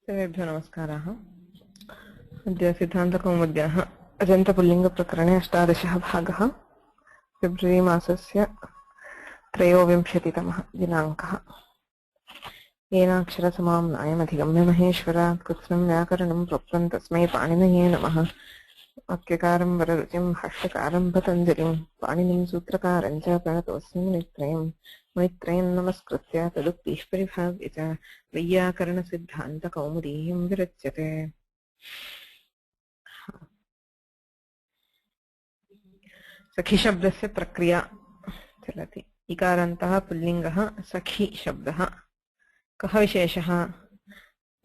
सर्वेभ्यो नमस्काराः। अद्य सिद्धान्तकौमुद्याः अजन्तपुल्लिङ्गप्रकरणे 18 भागः। फेब्रुवरी मासस्य 23तमः दिनाङ्कः। येनाक्षरसमाम्नायमधिगम्य महेश्वरात् कृत्स्नं व्याकरणं प्रोक्तं तस्मै पाणिनये नमः। वाक्यकारं वररुचिं भाष्यकारं पतञ्जलिं पाणिनिं सूत्रकारं च प्रणतोऽस्मि मुनित्रयं नमस्कृत्य तदुक्तिः परिभाव्य च वैयाकरणसिद्धान्तकौमुदीं विरच्यते। सखी शब्दस्य प्रक्रिया चलति। इकारान्तः पुल्लिङ्गः सखी शब्दः। कः विशेषः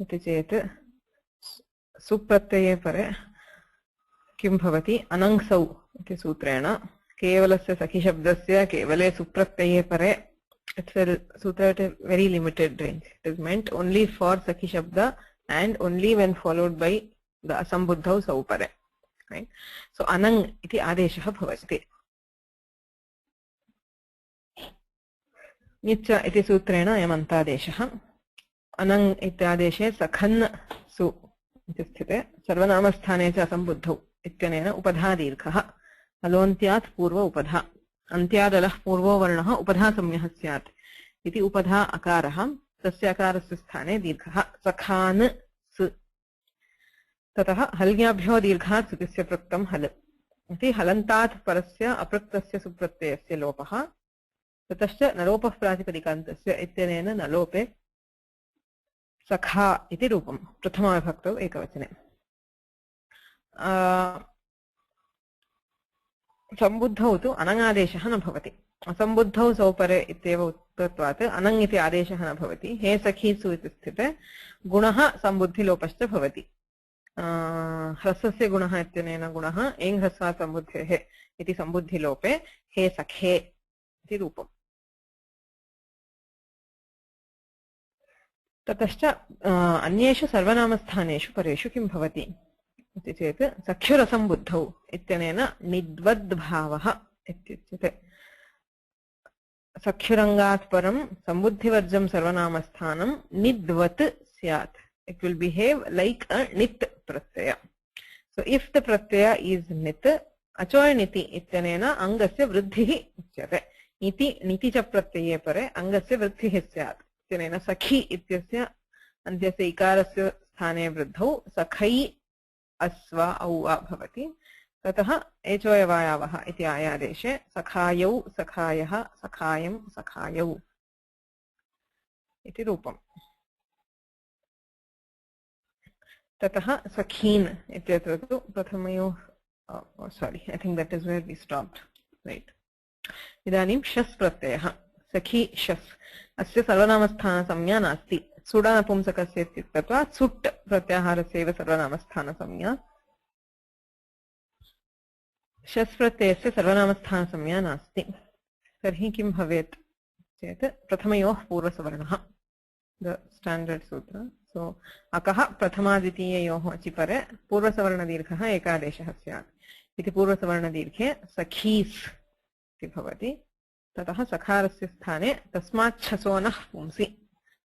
इति चेत् सुप्रत्यये परे किं भवति अनङ्सौ इति सूत्रेण केवलस्य सखी शब्दस्य केवले सुप्रत्यये परे it's a sutra at a very limited range. It is meant only for sakhi shabda and only when followed by the asambuddhau saupare. Right? So anang iti adeshah bhavati. Nitya iti sutrena ayamantadeshah. Anang iti adeshe sakhan su iti sthite sarvanamasthane cha asambuddhau इत्यनेन उपधा दीर्घः अलोन्त्यात् पूर्व उपधा अन्त्यादलः पूर्वो वर्णः उपधा संज्ञः स्यात् इति उपधा अकारः तस्य अकारस्य स्थाने दीर्घः सखान् स ततः हल्ज्ञाभ्यो दीर्घात् सुतिस्य प्रक्तं हल इति हलन्तात् परस्य अप्रक्तस्य सुप्रत्ययस्य लोपः ततश्च नलोपः प्रातिपदिकान्तस्य इत्यनेन नलोपे सखा इति रूपं प्रथमाविभक्तौ एकवचने। सम्बुद्धौ तु अनङादेशः न भवति। असम्बुद्धौ सौपरे इत्येव उक्तत्वात् अनङ् इति आदेशः न भवति। हे सखीसु इति स्थिते गुणः सम्बुद्धिलोपश्च भवति। ह्रस्वस्य गुणः इत्यनेन गुणः एङ् ह्रस्वात् सम्बुद्धेः इति सम्बुद्धिलोपे हे सखे इति रूपम्। ततश्च अन्येषु सर्वनामस्थानेषु परेषु किं भवति इति चेत् सख्युरसम्बुद्धौ इत्यनेन निद्वद्भावः इत्युच्यते। सख्युरङ्गात् परं सम्बुद्धिवर्जं सर्वनामस्थानं निद्वत् स्यात्. It will behave like a nit pratyaya. So if the pratyaya is nit, achoyniti इत्यनेन अङ्गस्य वृद्धिः उच्यते. इति निति च प्रत्यये परे अङ्गस्य वृद्धिः स्यात् इत्यनेन सखी इत्यस्य अन्त्यस्य इकारस्य स्थाने वृद्धौ सखै अस्व औ भवति। ततः एचोयवायावः इति आयादेशे सखायौ सखायः सखायं सखायौ इति रूपम्। ततः सखीन् इत्यत्र तु प्रथमयोः sorry, I think that is where we stopped. Right. इदानीं शस् प्रत्ययः सखी शस् अस्य सर्वनामस्थानसंज्ञा नास्ति। सुडानपुंसकस्य इत्युक्तत्वात् सुट् प्रत्याहारस्य एव सर्वनामस्थानसंज्ञा। शस् प्रत्ययस्य सर्वनामस्थानसंज्ञा नास्ति। तर्हि किं भवेत् चेत् प्रथमयोः पूर्वसवर्णः द स्टाण्डर्ड् सूत्र। सो अकः प्रथमाद्वितीययोः अचिपरे पूर्वसवर्णदीर्घः एकादेशः स्यात् इति पूर्वसवर्णदीर्घे सखीस् इति भवति। ततः सकारस्य स्थाने तस्मात् छसो नः पुंसि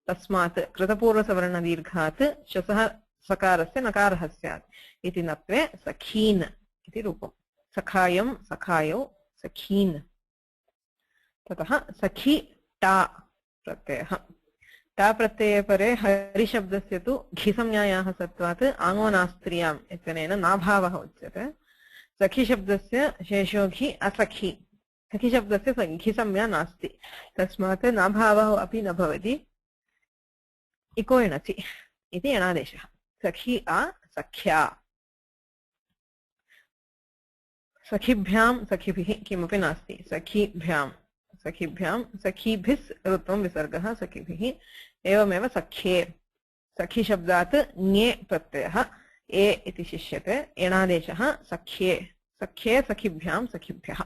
तस्मात् कृतपूर्वसवर्णदीर्घात् शसः सकारस्य नकारः स्यात् इति नत्वे सखीन् इति रूपम्। सखायं सखायौ सखीन्। ततः सखी टा प्रत्ययः। टा प्रत्यये परे हरिशब्दस्य तु घिसंज्ञायाः सत्त्वात् आङ्गोनास्त्रियाम् इत्यनेन नाभावः उच्यते। सखी शब्दस्य शेषो घि असखी। सखी शब्दस्य घिसंज्ञा नास्ति तस्मात् नाभावः अपि न भवति। इको एणचि इति एणादेशः। सखी आ सख्या। सखिभ्यां सखिभिः किमपि नास्ति। सखिभ्यां सखिभ्यां सखीभिस् ऋत्वं विसर्गः सखिभिः एवमेव सख्ये। सखी शब्दात् ङे प्रत्ययः ए इति शिष्यते। एणादेशः सख्ये सख्ये सखिभ्यां सखिभ्यः।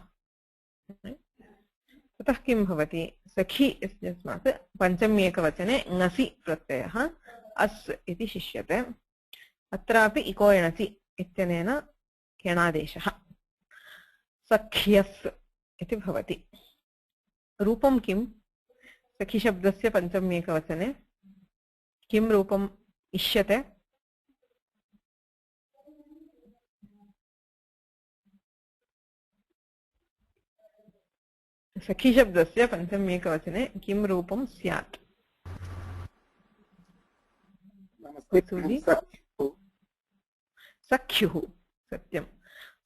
ततः किं भवति सखी इत्यस्मात् पञ्चमी एकवचने ङसि प्रत्ययः अस् इति शिष्यते। अत्रापि इको एणचि इत्यनेन एणादेशः सख्यस् इति भवति। रूपं किं सखी शब्दस्य पञ्चमी एकवचने किं रूपं इष्यते सखी शब्दस्य पञ्चमी एकवचने किं रूपं स्यात् सख्युः सत्यं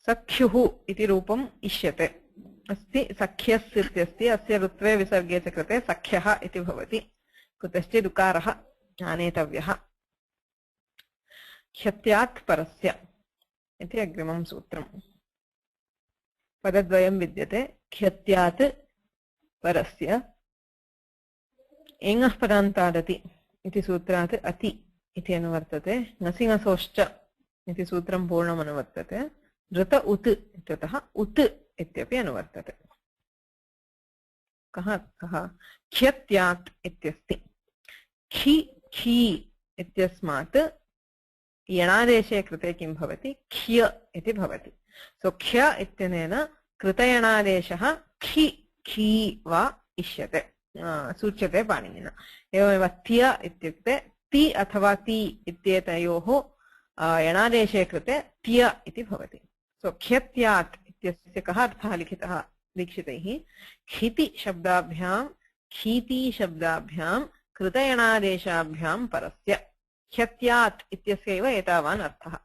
सख्युः इति रूपम् इष्यते अस्ति सख्यस् इत्यस्ति अस्य ऋत्वे विसर्गे च कृते सख्यः इति भवति कुतश्चित् उकारः आनेतव्यः ह्यत्यात् परस्य इति अग्रिमं सूत्रम् पदद्वयं विद्यते ह्यत्यात् परस्य एङः पदान्तादति इति सूत्रात् अति इति अनुवर्तते नसिङसोश्च इति सूत्रं पूर्णम् अनुवर्तते ऋत उत् इत्यतः उत् इत्यपि अनुवर्तते कः कः ख्यत्यात् इत्यस्ति खि खी इत्यस्मात् यणादेशे कृते किं भवति ख्य इति भवति सो ख्य इत्यनेन कृतयणादेशः खि खी वा इष्यते सूच्यते पाणिनिना एवमेव त्य इत्युक्ते ति अथवा ति इत्येतयोः यणादेशे कृते त्य इति भवति सो ख्यत्यात् इत्यस्य कः अर्थः लिखितः दीक्षितैः खिति शब्दाभ्यां खीति शब्दाभ्यां कृतयणादेशाभ्यां परस्य ख्यत्यात् इत्यस्यैव एतावान् अर्थः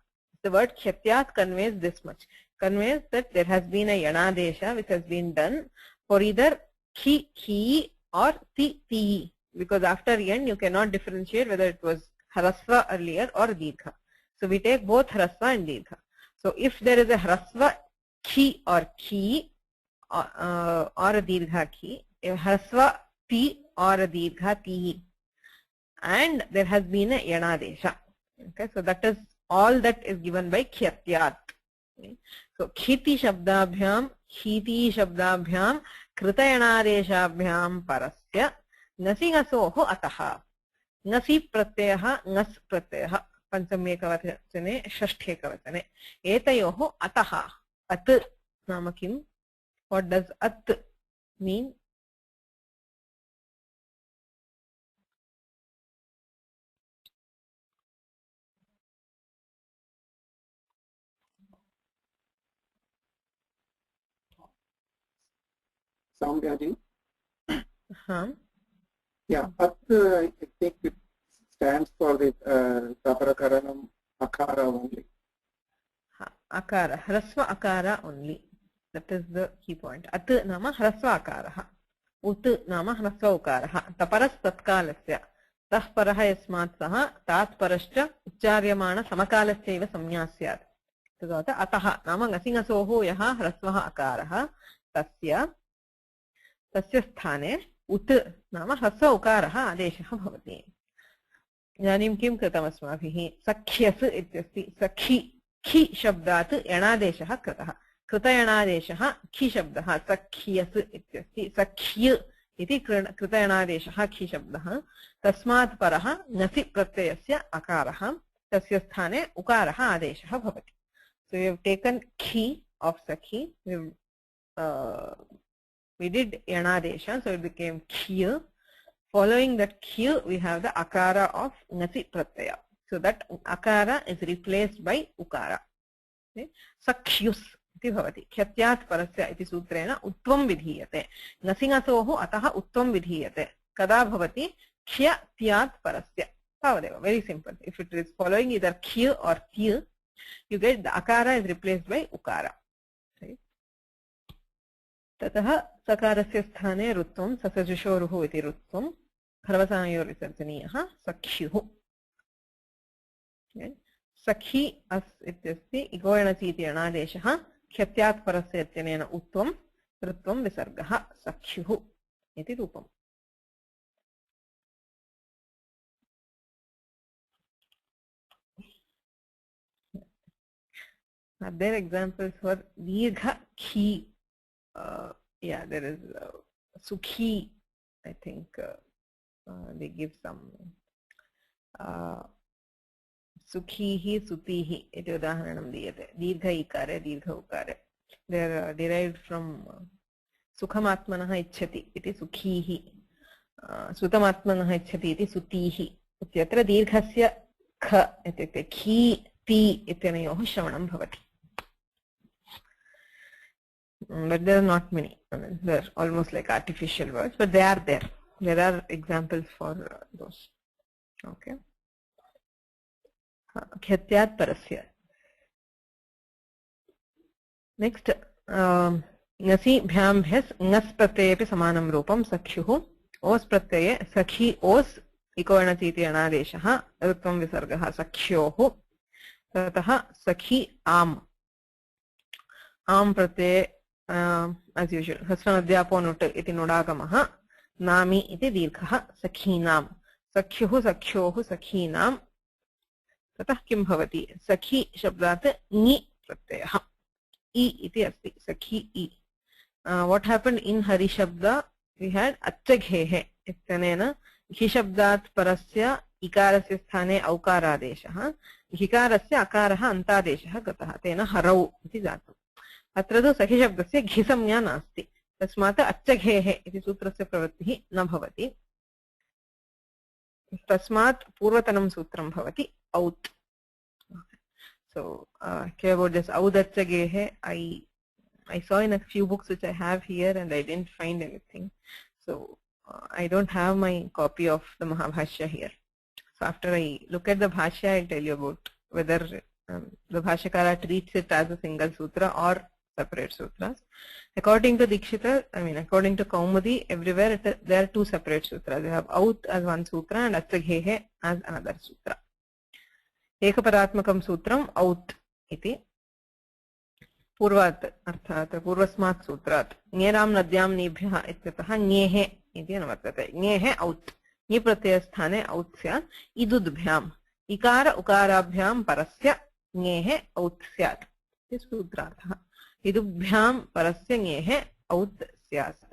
the word khyatyaat conveys this much conveys that there has been a yanadesha which has been done for either khi khi or ti ti because after yan you cannot differentiate whether it was hrasva earlier or dirgha so we take both hrasva and dirgha so if there is a hrasva khi or khi or a dirgha khi a hrasva ti or a dirgha ti and there has been a yanadesha okay so that is all that is given by khyatyaat so khiti shabdabhyam khiti shabdabhyam कृतयणादेशाभ्यां परस्य नसिङसोः अतः नसि प्रत्ययः नस् प्रत्ययः पंचमे एकवचने षष्ठे एकवचने एतयोः अतः अत् नाम किं what does at mean Soundgaji? Yeah, at I think it stands for the Taparakaranam Akara only. Akara, Hrasva Akara only. That is the key point. At nama Hrasva Akaraha. Ut nama Hrasva Ukaraha. Taparas Tatkalasya. Tah paraha yasmat saha tat parascha uccharyamana samakalasya eva samnyasyat. तदोत अतः नाम नसिङसोः यः ह्रस्वः अकारः तस्य स्थाने उत् नाम ह्रस्व उकारः आदेशः भवति इदानीं किं कृतम् अस्माभिः सख्यस् इत्यस्ति सखि खि शब्दात् यणादेशः कृतः कृतयणादेशः खि शब्दः सख्यस् इत्यस्ति सख्य इति कृतयणादेशः खि शब्दः तस्मात् परः नसि प्रत्ययस्य अकारः तस्य स्थाने उकारः आदेशः भवति So we have taken khi of sakhi. We did yanadesha, so it became khya. Following that khya, we have the akara of nasi pratyaya. So that akara is replaced by ukara. Okay? Sakhyus iti bhavati. Khyatyaat parasya iti sutrena utvam vidhiyate. Nasiङसोः atah utvam vidhiyate. Kada bhavati khyatyaat parasya. Tavadeva. Very simple. If it is following either khya or tya, you get the akara is replaced by ukara right ततः सकारस्य स्थाने ऋत्वं ससजुषोरुः इति ऋत्वं खरवसानयोर् विसर्जनीयः सख्युः सखी अस् इत्यस्ति इगोयणचि इति अणादेशः ख्यत्यात् परस्य इत्यनेन उत्वं ऋत्वं विसर्गः सख्युः इति रूपम् Are there examples for Dirgha Khi? Yeah, there is Sukhi. I think they give some Sukhihi, Sutihi. It is udaharanam diyate. Dirgha ikare, Dirgha ukare. They are derived from Sukhamatmanaha ichchati. It is Sukhihi. Sutamatmanaha ichchati. It is Sutihi. Ityatra Dirghasya ख इत्युक्ते खी ति इत्यनयोः श्रवणं भवति. But there are not many. I mean, they're almost like artificial words, but they are there. There are examples for those. Okay. Khyatyaat parasya. Next, ngasi bhyam bhes ngas pratyaya api samanam rupam sakhyuh os pratyaya sakhi os ikovarnati iti anadeshah rutvam visargah sakhyoh tatah sakhi am pratyaya as usual hasranadhyapo nut iti nodagamah nami iti dirghah sakhinam sakhyuh sakhyoh sakhinam tatah kim bhavati sakhi shabdat ni pratyayah I iti asti sakhi I. What happened in hari shabda? We had achaghehe ittanena hi shabdat parasya ikarasya sthane aukaradeshah hikarasya akarah antadeshah gatah tena harau iti jatam. अत्र तु सखि शब्दस्य घिसंज्ञा नास्ति तस्मात् अच्छघेः इति सूत्रस्य प्रवृत्तिः न भवति तस्मात् पूर्वतनं सूत्रं भवति औत्. So care about this audachageh. I saw in a few books which I have here and I didn't find anything, so I don't have my copy of the Mahabhashya here. So after I look at the Bhashya, I'll tell you about whether the Bhashyakara treats it as a single sutra or separate sutras. According to Dikshita, according to Kaumudi, everywhere there are two separate sutras. They have Out as one sutra and Achaghehe as another sutra. Ekaparatmakam sutram Out iti पूर्वात् अर्थात् पूर्वस्मात् सूत्रात् ङेरां नद्यां नीभ्यः इत्यतः ङेः इति अनुवर्तते. ङेः औत् ङि प्रत्ययस्थाने औत् स्यात्. इदुद्भ्याम् इकार उकाराभ्यां परस्य ङेः औत् स्यात् इति सूत्रार्थः. इदुभ्यां परस्य ङेः औत् स्यात्.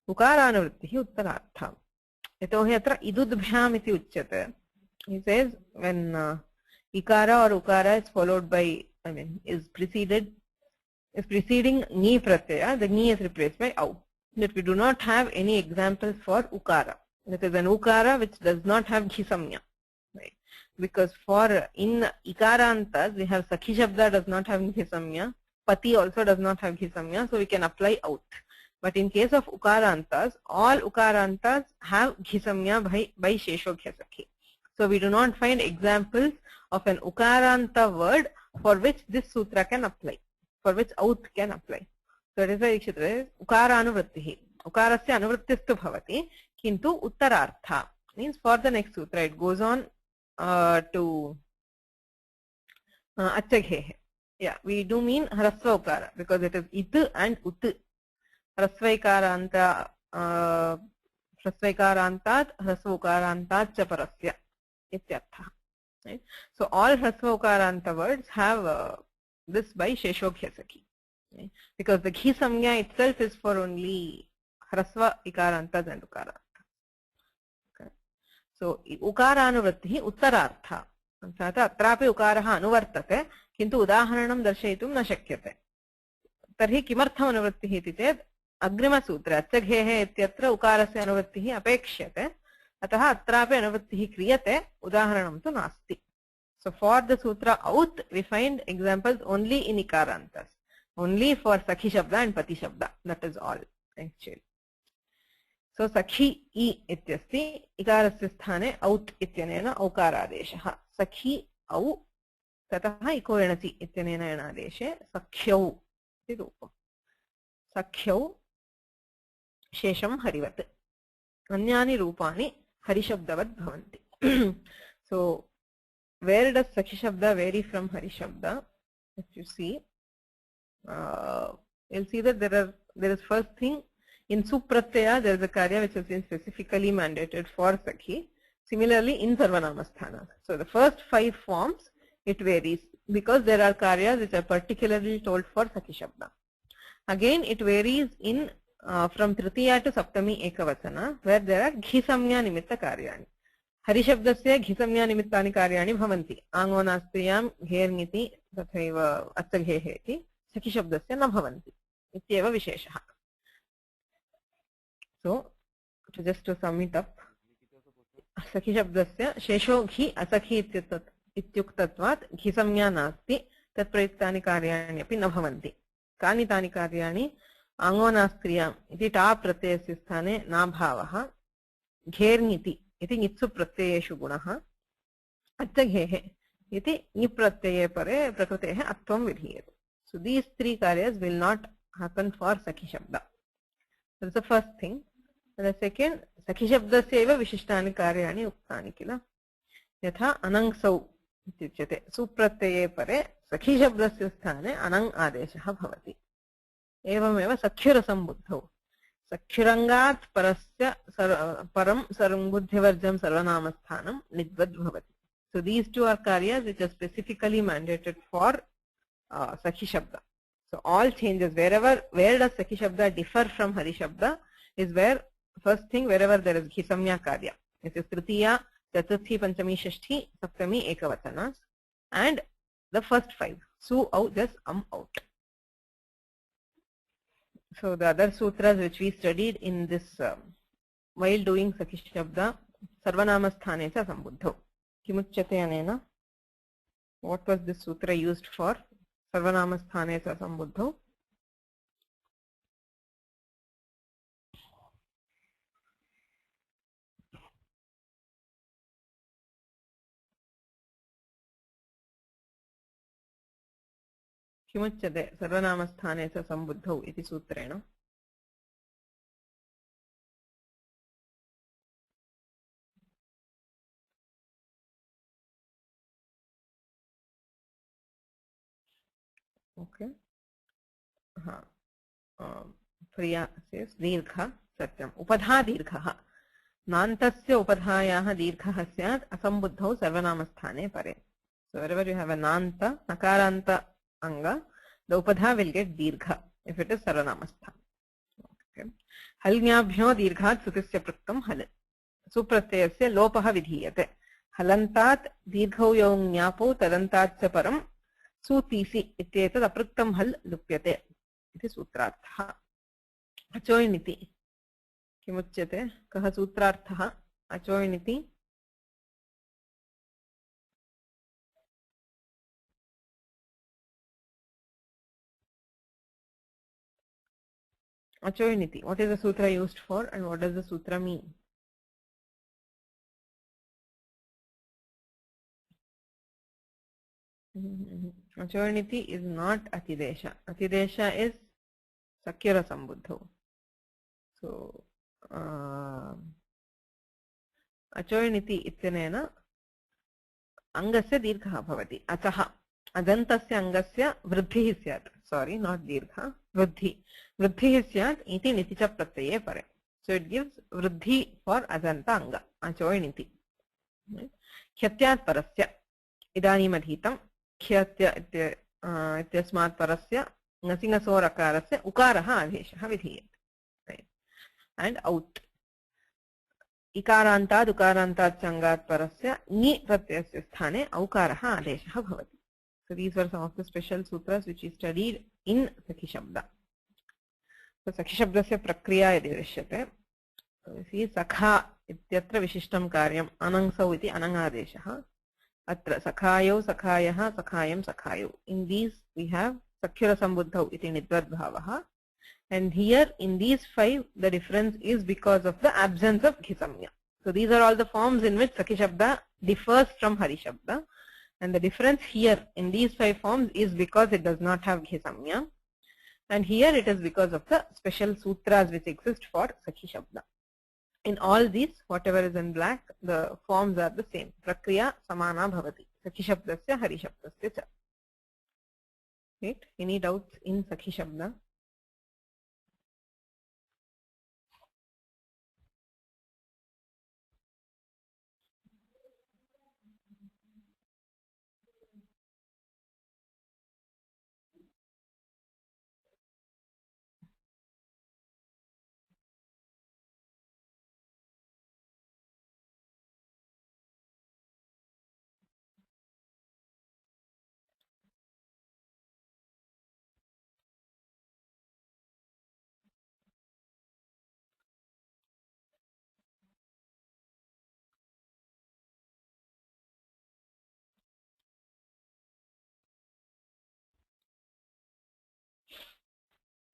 उकारानुवृत्तिः उत्तरार्थः. यतोहि अत्र इदुद्भ्याम् इति उच्यते. He says when ikara or ukara is followed by is preceding ni pratyaya, the ni is replaced by au. That we do not have any examples for ukara. That is an ukara which does not have ghisamya, right? Because for in ikarantas we have sakhi shabda does not have ghisamya, pati also does not have ghisamya, so we can apply out. But in case of ukarantas, all ukarantas have ghisamya by sheshogya sakhi. So we do not find examples of an ukaranta word for which this sutra can apply, for which out can apply. So it is why it is ukara anuvrittihi. Ukarasya anuvrittistu bhavati, kintu uttarartha means for the next sutra it goes on to achaghehe. Yeah, we do mean hrasva ukara because it is it and ut. Hrasvaikaranta hrasvaikarantat hrasva ukarantat cha parasya ityartha. Right? So all hrasva ukaranta words have this by sheshogya sakhi. Right? Because the ghi samya itself is for only hrasva ikarantas and ukaranta. Okay. So ukaranuvrittihi uttarartha. अर्थात् अत्रापि उकारः अनुवर्तते किन्तु उदाहरणं दर्शयितुं न शक्यते. तर्हि किमर्थम् अनुवृत्तिः इति चेत् अग्रिमसूत्रे अच्छघेः इत्यत्र उकारस्य अनुवृत्तिः अपेक्ष्यते. अतः अत्रापि अनुवृत्तिः क्रियते, उदाहरणं तु नास्ति. So for the sutra out we find examples only in ikarantas, only for sakhi shabda and pati shabda. That is all actually. So sakhi I ityasti ikarasya sthane out ityanena aukaradeshah. Sakhi au tatah ikorenati ityanena enadeshe sakhyau iti rupam. Sakhyau shesham harivat. Anyani rupani harishabdavad bhavanti. So where does sakhi shabda vary from hari shabda? If you see, you'll see that there is first thing in supratyaya there is a karya which has been specifically mandated for sakhi. Similarly in sarvanamasthana. So the first 5 forms it varies because there are karyas which are particularly told for sakhi shabda. Again it varies in from tritiya to saptami ekavachana where there are ghi samya nimitta karyani. Hari shabdasya ghi samya nimittani karyani bhavanti. Ango nastriyam gherngiti tathaiva achaghehe iti sakhi shabdasya na bhavanti. Ityeva visheshah. So just to sum it up, सखिशब्दस्य शेषो घि असखि इत्युक्तत्वात् घिसंज्ञा नास्ति, तत् प्रयुक्तानि कार्याणि अपि न भवन्ति। कानि तानि कार्याणि? आङ्गोनास्क्रियाम् इति टा प्रत्ययस्य स्थाने नाभावः, घेर्निति इति नित्सु प्रत्ययेषु गुणः, अत्यघेः इति निप्रत्यये परे प्रकृतेः अत्वं विधीयते. So these three karyas will not happen for sakhi shabda. That's the first thing. And the second, sakhi shabdasya eva vishishtani karyani uktani kila. Yatha anangsau ityuchyate. Supratyये pare sakhi shabdasya sthane anang adeshah bhavati. एवमेव सख्युरसम्बुद्धौ सख्युरङ्गात् परस्य परं सर्वबुद्धिवर्जं सर्वनामस्थानं निद्वद् भवति. So these two are karyas which are specifically mandated for sakhi shabda. So all changes where does sakhi shabda differ from hari shabda is where first thing wherever there is ghisamya karya. This is tritiya, chaturthi, panchami, shashti, saptami, ekavatanas, and the first five su, au, jas, out. So the other sutras which we studied in this while doing sakhi shabda sarvanama sthane cha sambuddho. Kimuchyate anena? What was this sutra used for? Sarvanama sthane cha sambuddho. किमुच्यते सर्वनामस्थाने च सम्बुद्धौ इति सूत्रेण? Okay. Priya says दीर्घ सत्यम्. उपधा दीर्घः. नान्तस्य उपधायाः दीर्घः स्यात् असम्बुद्धौ सर्वनामस्थाने परे. So wherever you have a nanta, nakaranta anga, the upadha will get dirgha if it is sarvanamastha. Okay. Halnyabhyo dirghat sutisya praktam hal. Supratyayasya lopaha vidhiyate. Halantat dirghau yongnyapau tadantat cha param sutisi ityetad apraktam hal lupyate. Iti sutrartha. Achoiniti. Kimuchyate? Kaha sutrartha? Achoiniti. Achoiniti. What is the sutra used for and what does the sutra mean? Achoiniti is not atidesha. Atidesha is sakyara sambuddho. So, achoiniti ityanena angasya dirgha bhavati. Achaha. Adantasya angasya vruddhihi syat. Sorry, not dirgha. Vruddhi. Vruddhihi syat iti niticha pratyaye pare. So it gives vruddhi for adanta anga. Achoiniti. Khyatyaat parasya. Idanim adhitam. Khyatya ityasmat parasya ngasingasor akarasya ukaraha adheshah vidhiyate. Right. And out. Ikarantad ukarantad changat parasya ni pratyasya sthane aukaraha adeshah bhavati. So these were some of the special sutras which we studied in Sakhi Shabda. So Sakhi Shabdasya prakriya yadi drishyate. See Sakha ityatra vishishtam karyam anangsau iti anangadeshah. Atra Sakhayau Sakhayah Sakhayam Sakhayu. In these we have Sakyura Sambuddhau iti nidvad bhavaha. And here in these five the difference is because of the absence of Ghisamya. So these are all the forms in which Sakhi Shabda differs from Hari Shabda. And the difference here in these five forms is because it does not have Ghisamya. And here it is because of the special sutras which exist for Sakhi Shabda. In all these, whatever is in black, the forms are the same. Prakriya samana bhavati. Sakhi Shabdasya Hari Shabdasya cha. Right? Any doubts in Sakhi Shabda?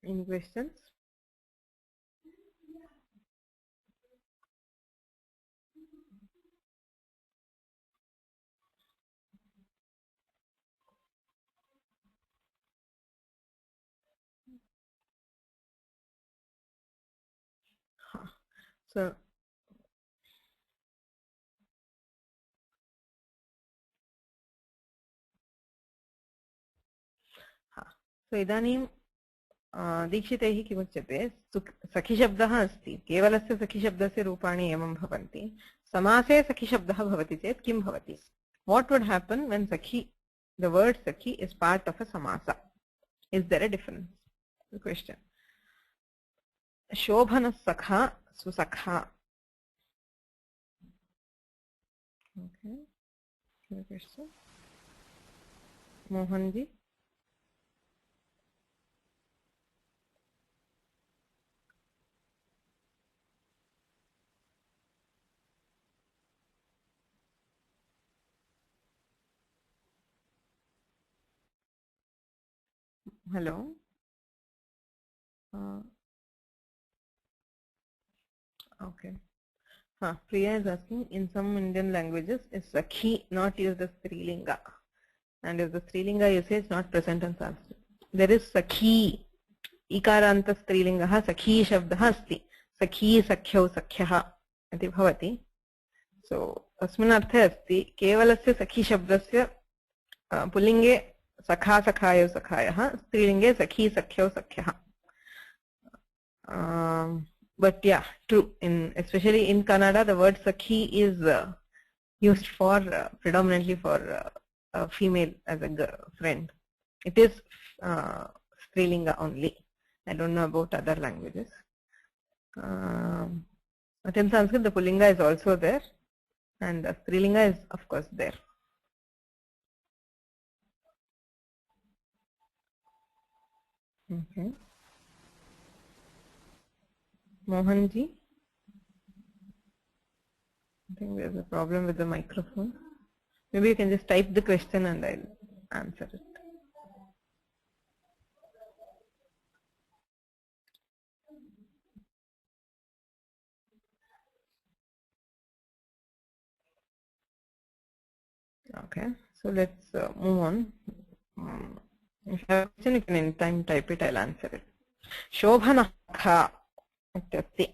Any questions? So इदानीं दीक्षितैः किमुच्यते, सखिशब्दः अस्ति, केवलस्य सखिशब्दस्य रूपाणि एवं भवन्ति, समासे सखिशब्दः भवति चेत् किं भवति? What would happen when sakhi, the word sakhi is part of a samasa? Is there a difference? The question. Shobhana sakha, susakha. Okay. The question. Mohanji. Hello. Okay. Priya is asking, in some Indian languages, is sakhi not used as strilinga? And is the strilinga usage not present in Sanskrit? There is sakhi. Ikaranta strilingaha sakhi shabdaha asti. Sakhi sakhyau sakhyah iti bhavati. So, अस्मिन् अर्थे अस्ति केवलस्य सखी शब्दस्य पुल्लिङ्गे सखा सखायौ सखायः, स्त्रीलिङ्गे सखी सख्यौ सख्यः. But yeah, true. Especially in Kannada, the word sakhi is used for predominantly for a female as a friend. It is strilinga only. I don't know about other languages. But in Sanskrit, the pullinga is also there, and the strilinga is of course there. Okay. Mohanji, I think there's a problem with the microphone. Maybe you can just type the question and I'll answer it. Okay, so let's move on. If you have a question, you can anytime type it, I'll answer it. Shobhanah sakha ityasti.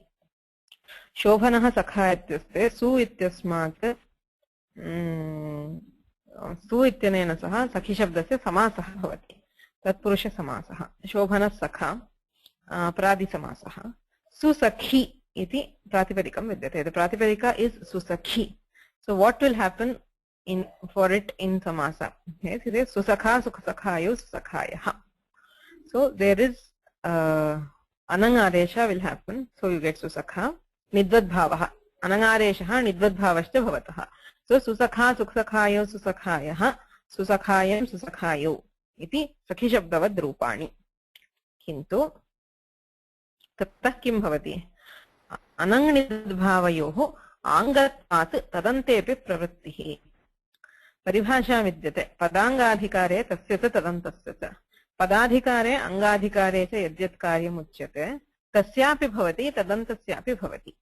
Shobhanah sakha ityasti su ityasmat su ityanena saha sakhi shabdasya samasah bhavati. Tatpurusha samasah. Shobhanah sakha pradi samasah. Susakhi iti pratipadikam vidyate. The pratipadika is susakhi. So what will happen for it in samasa? Yes, it is susakha sukhasakhayo susakhayah. So there is anangadesha will happen. So you get susakha nidvad bhavah. Anangadesha nidvad bhavashcha bhavatah. So susakha sukhasakhayo susakhayah susakhayam susakhayo iti sakhi shabdavad rupani. Kintu tattah kim bhavati? Anang nidvad bhavayoh angatvat tadantepi pravrittihi. परिभाषा विद्यते पदांगाधिकारे तस्य च तदन्तस्य च पदाधिकारे अंगाधिकारे च यद्यत् कार्यम् उच्यते तस्यापि भवति तदन्तस्यापि भवति.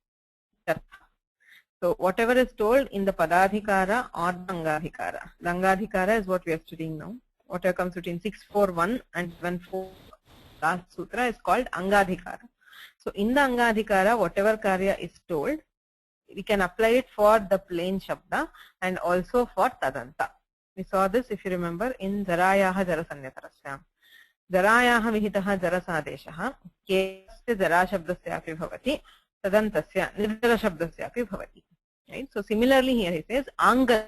So whatever is told in the padadhikara or the angadhikara is what we are studying now. Whatever comes between 641 and 74 last sutra is called angadhikara. So in the angadhikara, whatever karya is told, we can apply it for the plain shabda and also for tadanta. We saw this, if you remember, in jarayaha jarasanyatarasya. Jarayaha vihitaha jarasadeshaha kesya jara shabdasyapi bhavati tadantasya nirjara shabdasyapi bhavati. Right? So similarly here he says anga,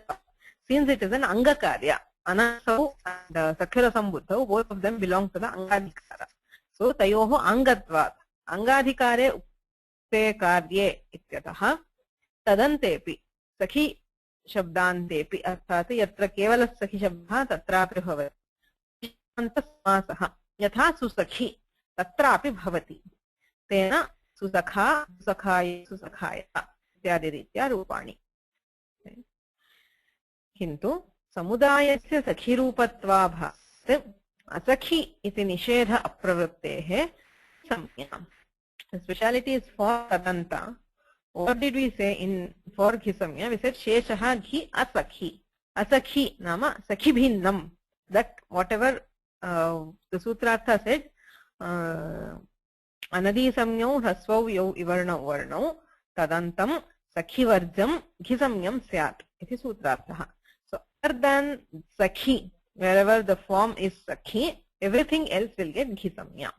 since it is an anga karya, anasau and sakhira sambuddhau, both of them belong to the angadhikara. So tayoho angatvat angadhikare ukte karye ityatah तदन्तेपि सखी शब्दान्तेपि अर्थात यत्र केवल सखी शब्दः तत्रापि भवति. समासः यथा सुसखी तत्रापि भवति. तेन सुसखा सुसखाय सुसखाय इत्यादि रीत्या रूपाणि. किन्तु समुदायस्य सखीरूपत्वाभावात् असखी इति निषेध अप्रवृत्तेः Samya. The speciality is for Tadanta. What did we say in for Ghisamya? We said Sheshaha Ghi Asakhi. Asakhi nama Sakhi Bhinnam. That whatever the Sutrartha said, Anadi Samyau Hasvau Yau Ivarnau Varnau Tadantam Sakhi Varjam Ghisamyam Syat. It is Sutrartha. So other than Sakhi, wherever the form is Sakhi, everything else will get Ghisamya.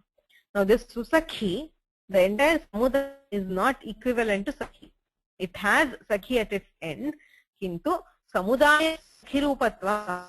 Now this Susakhi, the entire Samudaya is not equivalent to Sakhi. It has Sakhi at its end, kintu Samudaya Sakhi Rupatva.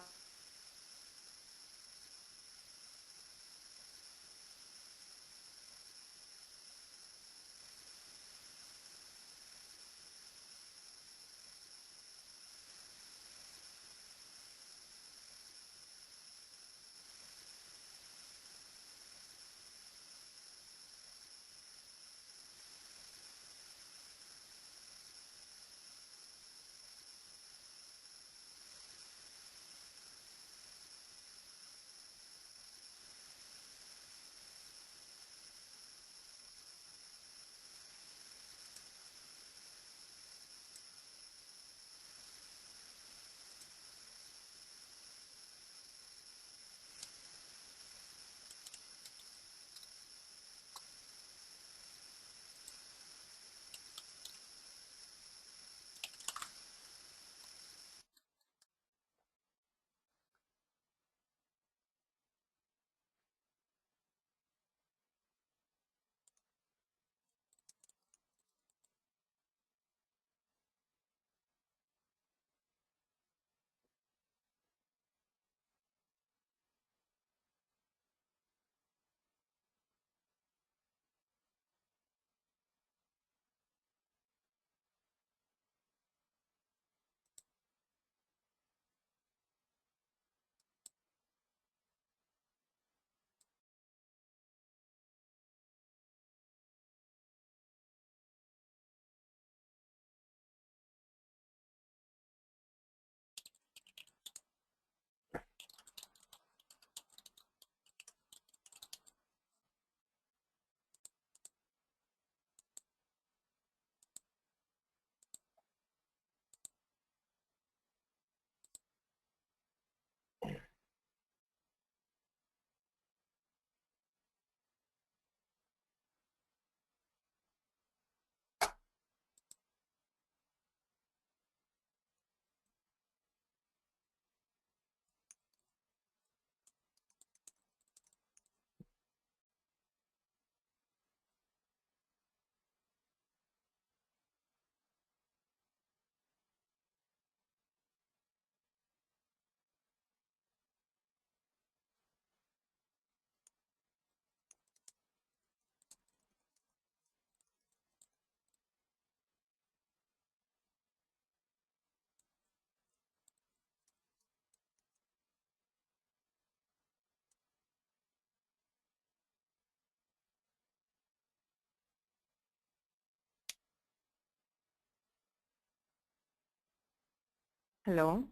Hello.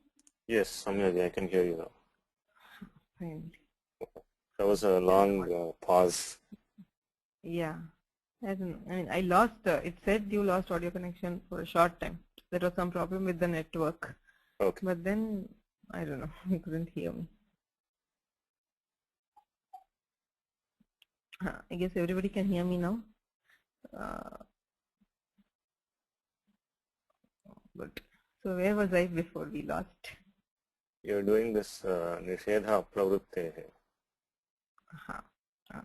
Yes, Samyaji, I can hear you now. Fine. That was a long pause. Yeah. I don't know. I mean, I lost. It said you lost audio connection for a short time. There was some problem with the network. Okay. But then I don't know. You couldn't hear me. I guess everybody can hear me now. Good. So where was I before we lost? You're doing this Nishedha Pravrutte. Okay.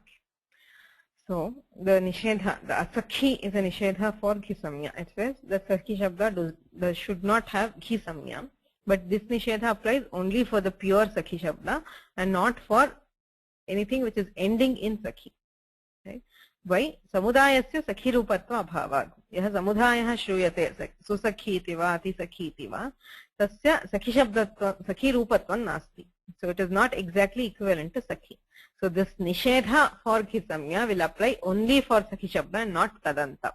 So the Nishedha, the Asakhi is a Nishedha for Ghisamya. It says the Sakhi Shabda should not have Ghisamya. But this Nishedha applies only for the pure Sakhi Shabda and not for anything which is ending in Sakhi. Right? Why? Samudayasya Sakhi Rupatva Abhavad. Yaha Samudayah Shruyate Susakhi iti va Ati Sakhi iti va Tasya Sakhi Shabdatva Sakhi Rupatvan Nasti. So it is not exactly equivalent to Sakhi. So this Nishedha for Ghisamya will apply only for Sakhi Shabda and not Tadanta.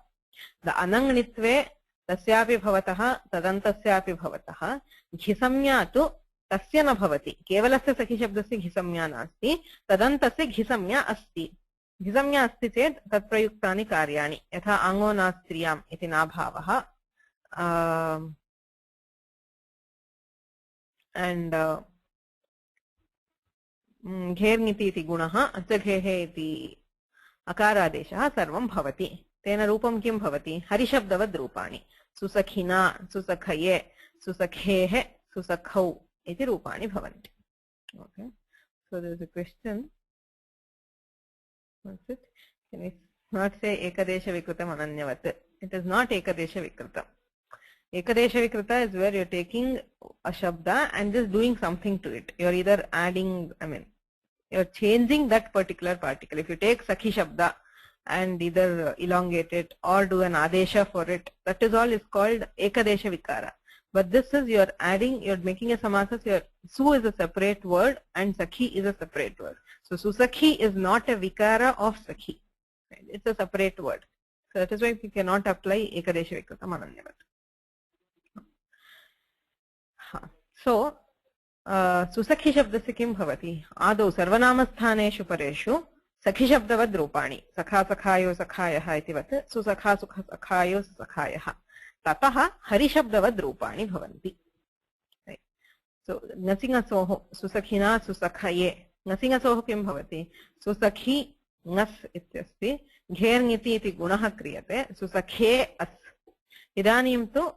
The Anangnitve Tasyapi Bhavataha Tadantasyapi Bhavataha Ghisamya tu Tasya na Bhavati. Kevalasya Sakhi Shabdasya Ghisamya nasti Tadantasya Ghisamya asti. घिसंज्ञा अस्ति चेत् तत्प्रयुक्तानि कार्याणि यथा आङ्गो नास्त्रियाम् इति नाभावः and घेर्निति इति गुणः अच्चघेः इति अकारादेशः सर्वं भवति तेन रूपं किं भवति हरिशब्दवद् रूपाणि सुसखिना सुसखये सुसखेः सुसखौ इति रूपाणि भवन्ति okay so there is a question what's it can we not say ekadesha vikrutam ananyavat it is not ekadesha vikrutam ekadesha vikrita is where you are taking a shabda and just doing something to it you are either adding you are changing that particular particle if you take sakhi shabda and either elongate it or do an adesha for it that is all is called ekadesha vikara but this is you are adding you are making a samasa so su is a separate word and sakhi is a separate word so susakhi is not a vikara of sakhi right? It's a separate word so that is why we cannot apply ekadesha vikritam ananyavat so सुसखी शब्दस्य किं भवति आदौ सर्वनामस्थानेषु परेषु सखी शब्दवद् रूपाणि सखा सखायो सखायः इतिवत् सुसखा सुख सखायो सखायः ततः हरिशब्दवद् रूपाणि भवन्ति सो नसिंहसोः सुसखिना सुसखये नसिंहसोः किं भवति सुसखी नस् इत्यस्ति घेर्ङिति इति गुणः क्रियते सुसखे अस् इदानीं तु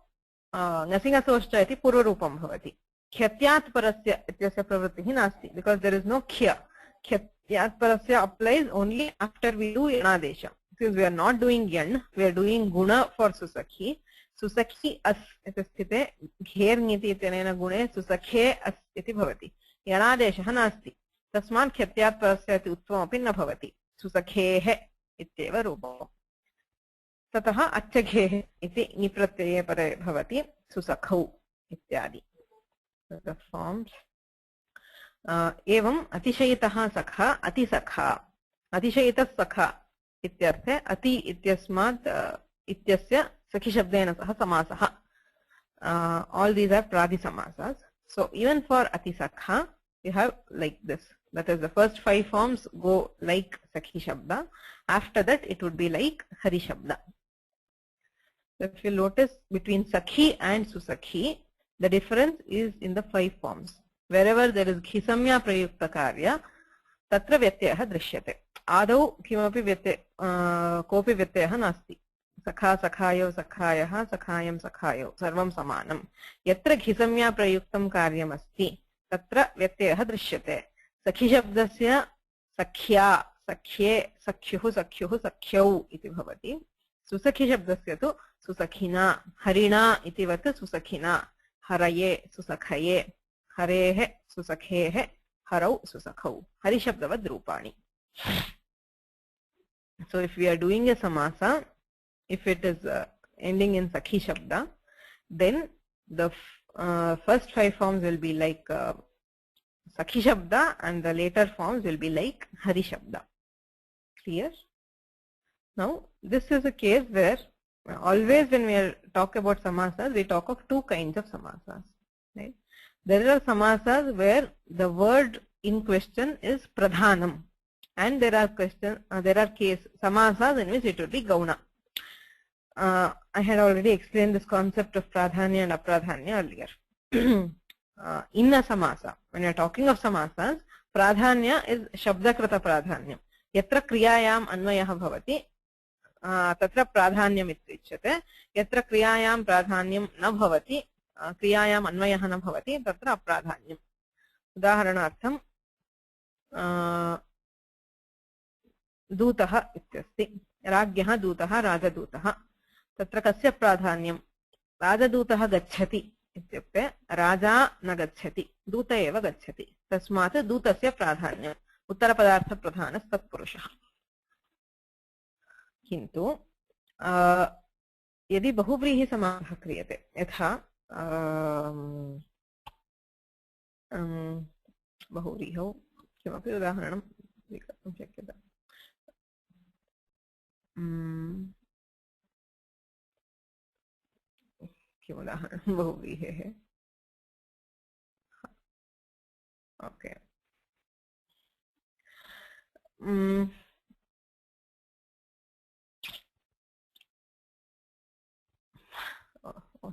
नसिंहसोश्च इति पूर्वरूपं भवति ख्यत्यात् परस्य इत्यस्य प्रवृत्तिः नास्ति because there is no ख्य ख्यत्यात् परस्य applies only after we do yanadesha since we are not doing yan we are doing guna for susakhi susakhi as इति स्थिते घेर्ङिति इत्यनेन गुणे सुसखे अस् इति भवति यणादेशः नास्ति तस्मात् ख्यत्यात् परस्य इति उत्वमपि न भवति सुसखेः इत्येव रूपम् ततः अच्छघेः इति निप्रत्यये परे भवति सुसखौ इत्यादि the forms एवं अतिशयितः सखा अतिसखा अतिशयितः सखा इत्यर्थे अति इत्यस्मात् इत्यस्य सखी शब्देन सह समासः all these are pradhi samasas so even for atisakha we have like this that is the first 5 forms go like sakhi shabda after that it would be like hari shabda so if you notice between sakhi and susakhi the difference is in the 5 forms wherever there is ghisamya prayukta karya tatra vyatyayah drishyate adau kimapi kopi vyatyayah nasti sakha sakhayo sakhayah sakhayam sakhayo sarvam samanam yatra ghisamya prayuktam karyam asti tatra vyatyayah drishyate sakhi shabdasya sakhya sakhye sakhyuh sakhyuh sakhyau iti bhavati susakhi shabdasya tu susakhina harina iti vat susakhina हरये सुसखये हरेः सुसखेः हरौ सुसखौ हरि शब्दवद् रूपाणि so if we are doing a samasa if it is ending in sakhi shabda then the first 5 forms will be like sakhi shabda and the later forms will be like hari shabda clear now this is a case where always when we talk about samasas we talk of 2 kinds of samasas right there are samasas where the word in question is pradhanam and there are case samasas in which it will be gauna I had already explained this concept of pradhanya and apradhanya earlier in a samasa when you are talking of samasas pradhanya is shabdakrita pradhanyam yatra kriyayam anvayah bhavati तत्र प्राधान्यम् इत्युच्यते यत्र क्रियायां प्राधान्यं न भवति क्रियायाम् अन्वयः न भवति तत्र अप्राधान्यम् उदाहरणार्थं दूतः इत्यस्ति राज्ञः दूतः राजदूतः तत्र कस्य प्राधान्यं राजदूतः गच्छति इत्युक्ते राजा न गच्छति दूत एव गच्छति तस्मात् दूतस्य प्राधान्यम् उत्तरपदार्थप्रधानस्तत्पुरुषः किन्तु यदि बहुव्रीहि समासः क्रियते यथा बहुव्रीहौ किमपि उदाहरणं स्वीकर्तुं शक्यते किम् उदाहरणं बहुव्रीहेः okay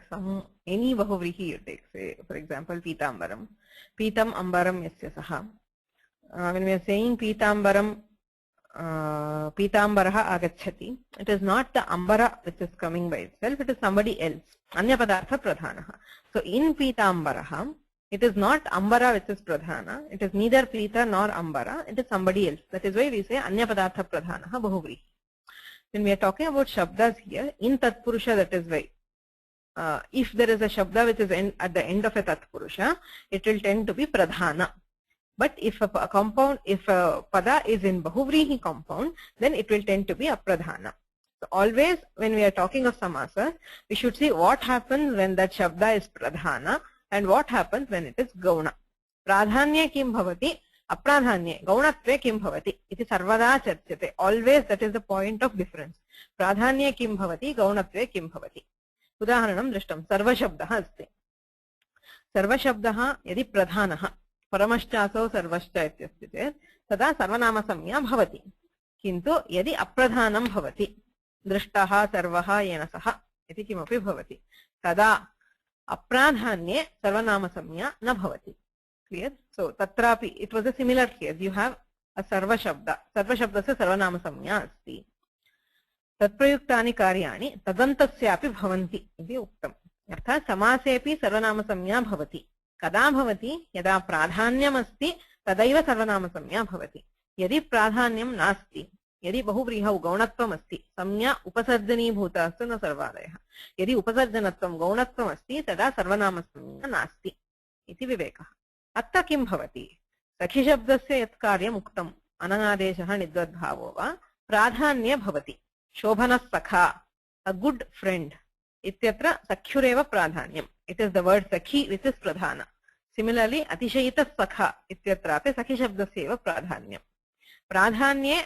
some any bahuvrihi you take, say for example Pitambaram, Pitam Ambaram yasya saha. When we are saying Pitambaram, Pitambaraha agacchati, it is not the Ambara which is coming by itself, it is somebody else. Anya padartha pradhanaha. So in Pitambaraha, it is not Ambara which is pradhana, it is neither Pita nor Ambara, it is somebody else. That is why we say Anya padartha pradhanaha bahuvrihi. When we are talking about shabdas here, in Tatpurusha, that is why if there is a shabda which is at the end of a Tatpurusha, it will tend to be pradhana. But if a pada is in bahuvrihi compound, then it will tend to be apradhana. So always when we are talking of samasa, we should see what happens when that shabda is pradhana and what happens when it is gauna. Pradhanye kim bhavati, apradhanye, gaunatve kim bhavati. It is sarvada charchate. Always that is the point of difference. Pradhanye kim bhavati, gaunatve kim bhavati. Udaharanam drishtam. Sarva shabdaha asti. Sarva shabdaha yadi pradhanaha. Paramashchaso sarvashcha ityasti chet tada sarvanama samya bhavati. Kintu yadi apradhanam bhavati. Drishtaha sarvaha yena saha iti kimapi bhavati. Tada apradhanye sarvanama samya na bhavati. Clear? So tatrapi it was a similar case. You have a sarva shabda. Sarva shabda se sarvanama samya asti. Tatprayuktani karyani tadantasyapi bhavanti iti uktam. Arthat samasepi sarvanama samya bhavati. Kada bhavati yada pradhanyam asti tadaiva sarvanama samya bhavati. Yadi pradhanyam nasti, yadi bahuvriha gaunatvam asti, samya upasarjani bhuta astu na sarvadayah. Yadi upasarjanatvam gaunatvam asti tada sarvanama samya nasti. Iti vivekah. Atta kim bhavati? Sakhi shabdasya yat karyam uktam anangadeshaha nidvadbhavo va pradhanya bhavati. Shobhana sakha, a good friend. Ityatra sakhyureva pradhanyam. It is the word sakhi which is pradhana. Similarly, atishayita sakha ityatrape sakhi shabdasyeva pradhanyam. Pradhanye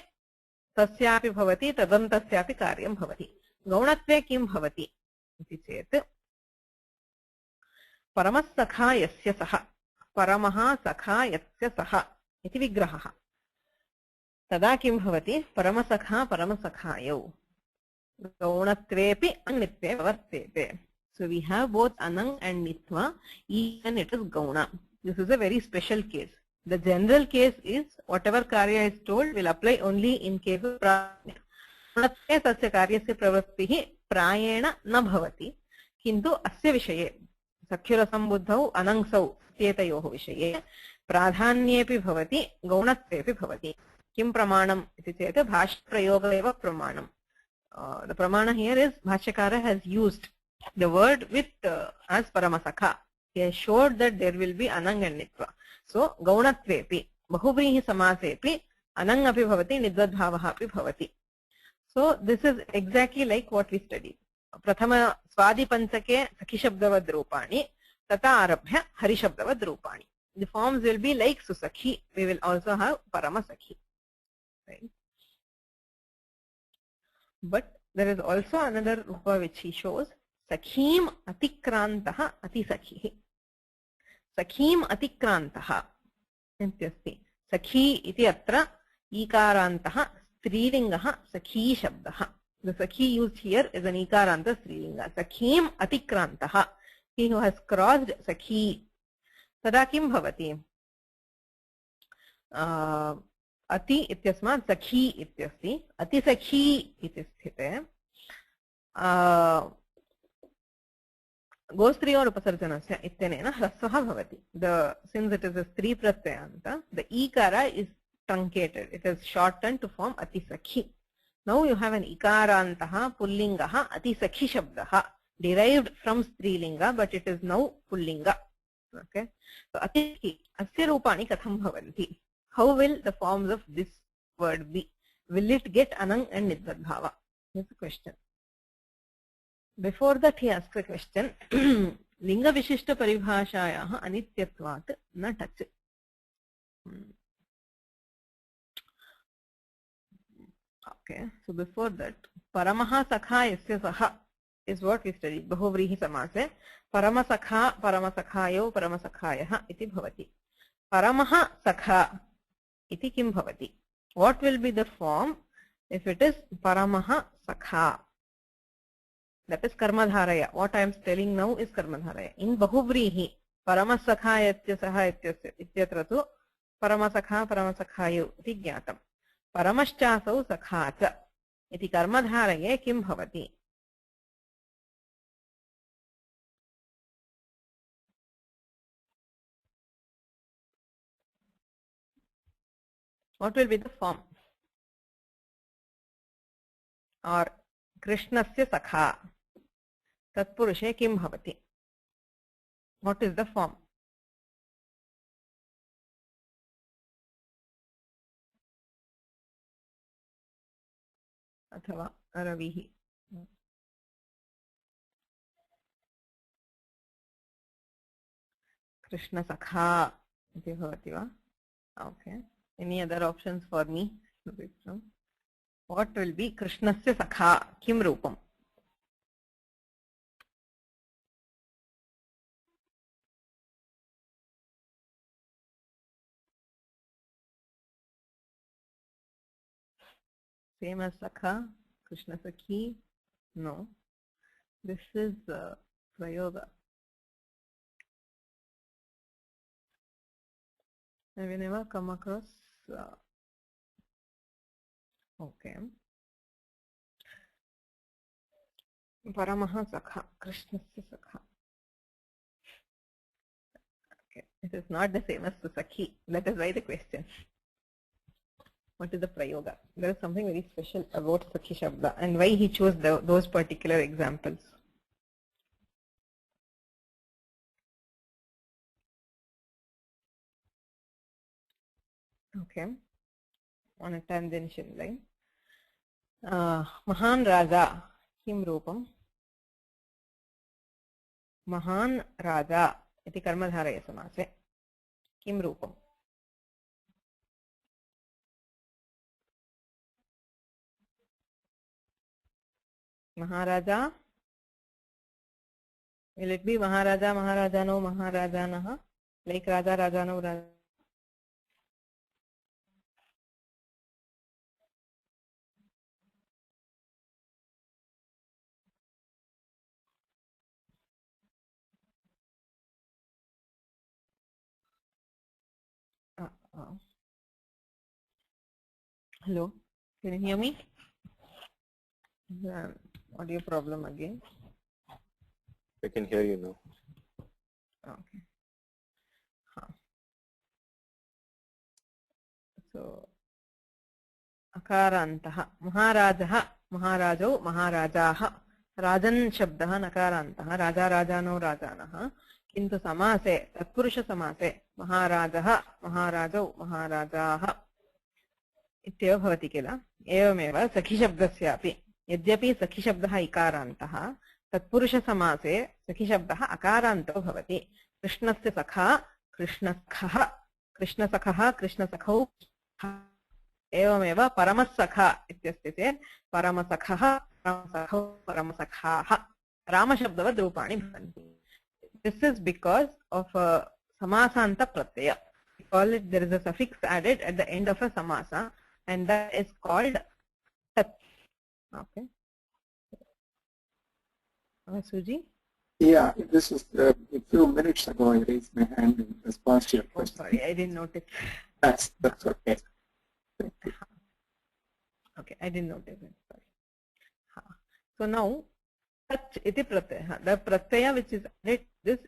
tasyapi bhavati tadantasyapi karyam bhavati. Gaunatve kim bhavati iti chet paramas sakha yasya saha paramaha sakha yasya saha iti vigrahaha. Tada kim bhavati paramasakha paramasakhayau. Gaunatvepi angnitve vartete. So we have both anang and nitva, even it is gauna. This is a very special case. The general case is whatever karya is told will apply only in case of pranya. Pratye tasya karyasya pravrittihi prayena na bhavati. Kintu asya vishaye sakhyurasam buddhau anangsau tetayoho vishaye pradhanyepi bhavati gaunatvepi bhavati. Kim pramanam iti cheta bhashya prayoga eva pramanam. The pramana here is Bhashyakara has used the word with as paramasakha. He has showed that there will be anang and nitva. So gaunatvepi bahuvrihi samasepi anang api bhavati nidvadbhavaha api bhavati. So this is exactly like what we studied. Prathama swadi panchake sakhi shabdavad rupani tata arabhya hari shabdavad rupani. The forms will be like susakhi. We will also have paramasakhi. Right? But there is also another rupa which he shows. Sakhim atikrantaha atisakhihi. Sakhim atikrantaha. Ityasti. Sakhi iti atra ikarantaha strilingaha sakhi shabdaha. The sakhi used here is an ikaranta strilinga. Sakhim atikrantaha. He who has crossed sakhi. Tada kim bhavati? Ati ityasmat sakhi ityasti. Ati sakhi iti sthite. Gostri or upasarjanasya ityanena hrasvaha bhavati. Since it is a stri pratyayanta, the ikara is truncated. It is shortened to form atisakhi. Now you have an ikarantaha pullingaha atisakhi shabdaha derived from strilinga, but it is now pullinga. Okay. So atisakhi asya rupani katham bhavanti. How will the forms of this word be? Will it get anang and nidvadbhava? Here's the question. Before that, he asks a question. Linga vishishta paribhashayaha anityatvat na touch. Okay, so before that, paramaha sakha yasya saha is what we studied. Bahuvrihi samase. Paramasakha, paramasakhayo, paramasakhayaha iti bhavati. Paramaha sakha iti kim bhavati. What will be the form if it is paramaha sakha? That is karmadharaya. What I am telling now is karmadharaya. In bahuvrihi paramasakha yatyasah ityatra tu paramasakha paramasakhayu iti jnatam. Paramaschaasau sakha cha iti karmadharaye kim bhavati? What will be the form? Or Krishnasya sakha tatpurushe kim bhavati? What is the form? अथवा रविः कृष्णसखा इति भवति वा? Okay. Any other options for me? What will be Krishnasya sakha? Kim rupam? Same as sakha, Krishna sakhi? No. This is prayoga. Have you never come across? Okay. Paramaha sakha, Krishnasya sakha. Okay. It is not the same as sakhi. That is why the question. What is the prayoga? There is something very special about Sakhi Shabda and why he chose those particular examples. Okay, on a tangential line. Mahan Raja, Kim Rupam? Mahan Raja, iti karmadharaya samase. Kim Rupam? Maharaja? Will it be Maharaja, Maharajano, Maharajanaha? Like Raja, Rajano, Raja? Hello, can you hear me? Audio problem again. I can hear you now. Okay. So, akarantah Maharajah, Maharajau, Maharajaah. Rajan shabdah nakarantah. Raja Rajano Rajanah. Kintu samase, tatpurusha samase, Maharajah, Maharajau, Maharajaah. इत्येव भवति किल एवमेव सखिशब्दस्यापि यद्यपि सखिशब्दः इकारान्तः तत्पुरुषसमासे सखिशब्दः अकारान्तो भवति कृष्णस्य सखा कृष्णसखः कृष्णसखः कृष्णसखौ एवमेव परमसखा इत्यस्ति चेत् परमसखः परमसखौ परमसखाः रामशब्दवद् रूपाणि भवन्ति. This is because of samasanta pratyaya. We call it, there is a suffix added at the end of a samasa and that is called tat. Okay. Suji? Yeah, this is a few minutes ago I raised my hand in response to your question. Oh, sorry, I didn't notice. That's okay. Okay, I didn't notice it. Sorry. So now, tat iti pratyaya. The pratyaya which is added, this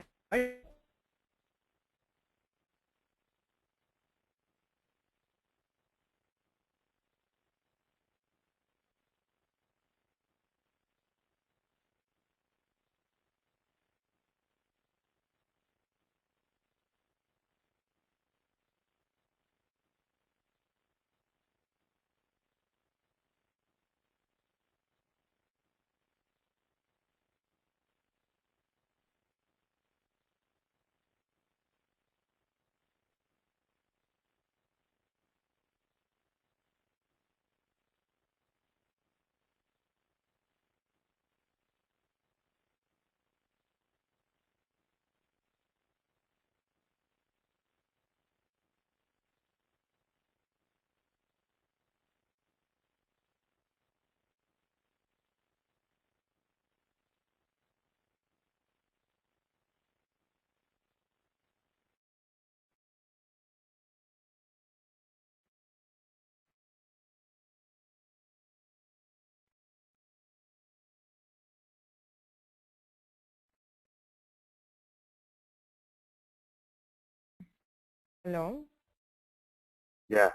Hello? Yeah,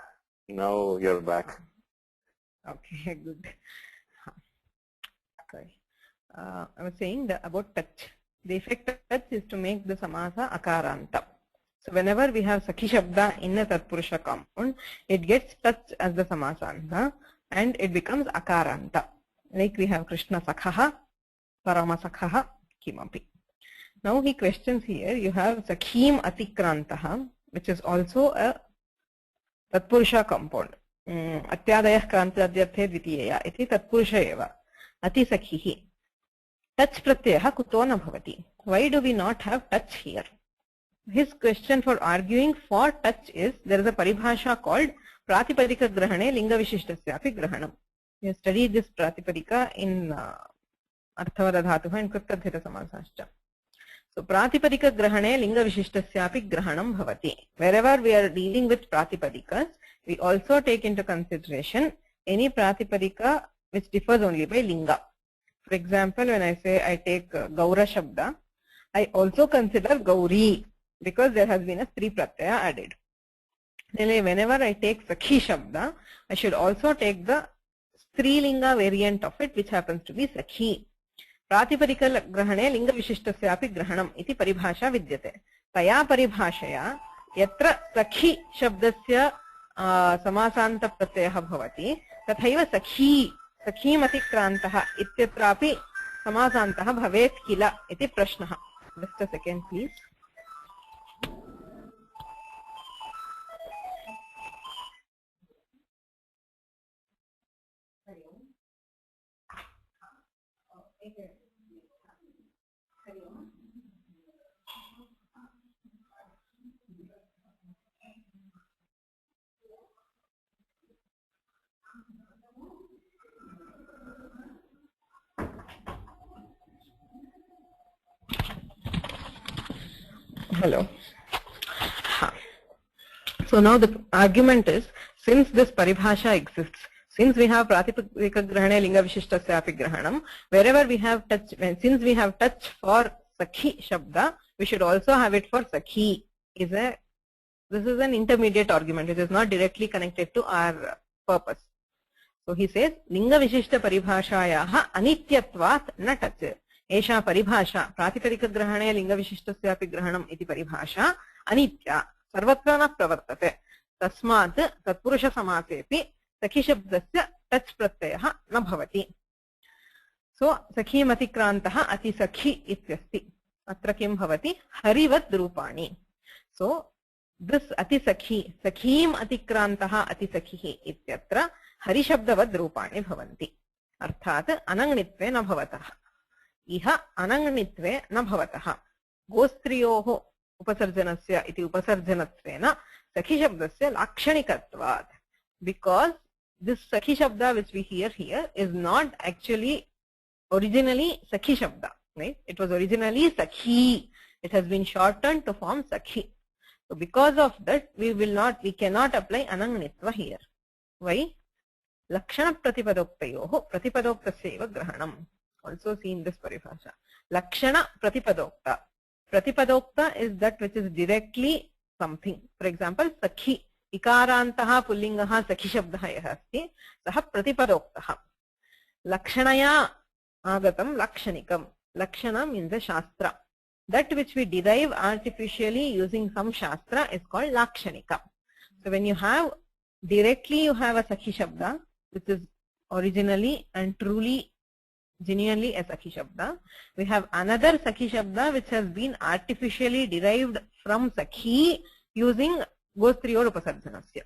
now you're back. Okay, good. Sorry. I was saying about touch. The effect of touch is to make the samasa akaranta. So whenever we have sakhi shabda in a tatpurusha compound, it gets touch as the samasanta and it becomes akaranta. Like we have Krishna sakhaha, Parama sakhaha, kimapi. Now he questions here, you have sakhim atikrantaha, which is also a tatpurusha compound. Atyadayah krantadyarthe dvitiyeya iti tatpurusha eva. Ati sakhihi. Touch pratyaha kuto na bhavati. Why do we not have touch here? His question for arguing for touch is, there is a paribhasha called pratipadika grahane linga vishishtasyapi grahanam. You studied this pratipadika in arthavada dhatuha and krutadhita samasascha. So pratipadika grahane linga vishishtasyapi grahanam bhavati. Wherever we are dealing with pratipadikas, we also take into consideration any pratipadika which differs only by linga. For example, when I say I take Gaura Shabda, I also consider Gauri because there has been a Stri Pratyaya added. Then whenever I take Sakhi Shabda, I should also take the Strilinga variant of it, which happens to be Sakhi. Pratipadika grahane linga vishishtasyapi grahanam iti paribhasha vidyate. Taya paribhashaya yatra Sakhi Shabdasya samasanta pratyayah bhavati tathaiva Sakhi सखीम अतिक्रांतः इत्यत्रापि समासान्तः भवेत् किल इति प्रश्नः. Just a second, please. Hello. So now the argument is, since this paribhasha exists, since we have pratipadika grahane linga vishishtasyapi grahanam, wherever we have touch, since we have touch for sakhi shabda, we should also have it for sakhi. This is an intermediate argument. It is not directly connected to our purpose. So he says, linga vishishta paribhashayaha anityatvat na touch. एषा परिभाषा प्रातिपदिकग्रहणे लिङ्गविशिष्टस्यापि ग्रहणम् इति परिभाषा अनित्या सर्वत्र न प्रवर्तते. तस्मात् तत्पुरुषसमासेऽपि सखिशब्दस्य touch प्रत्ययः न भवति. सो सखीमतिक्रान्तः अतिसखी इत्यस्ति. अत्र किं भवति? हरिवत् रूपाणि. सो दिस् अतिसखी, सखीम् अतिक्रान्तः अतिसखिः इत्यत्र हरिशब्दवद् रूपाणि भवन्ति. अर्थात् अनङ्नित्वे न भवतः. इह अनङ्नित्वे न भवतः. गोस्त्रियोः उपसर्जनस्य इति उपसर्जनत्वेन सखिशब्दस्य लाक्षणिकत्वात्. Because this sakhi shabda which we hear here is not actually originally sakhi shabda, right? It was originally sakhi. It has been shortened to form sakhi. So because of that, we cannot apply anangnitva here. Why? Lakshana pratipadoktayoh pratipadoktasya grahanam. Also seen this paribhasha. Lakshana pratipadokta. Pratipadokta is that which is directly something. For example, sakhi. Ikarantaha pullingaha sakhi shabdaha yah asti. Saha pratipadoktaha. Lakshanaya agatam lakshanikam. Lakshana means a shastra. That which we derive artificially using some shastra is called lakshanika. So when you have directly you have a sakhi shabda which is originally and truly genuinely a sakhi shabda. We have another sakhi shabda which has been artificially derived from sakhi using gostriyor upasarjanasya.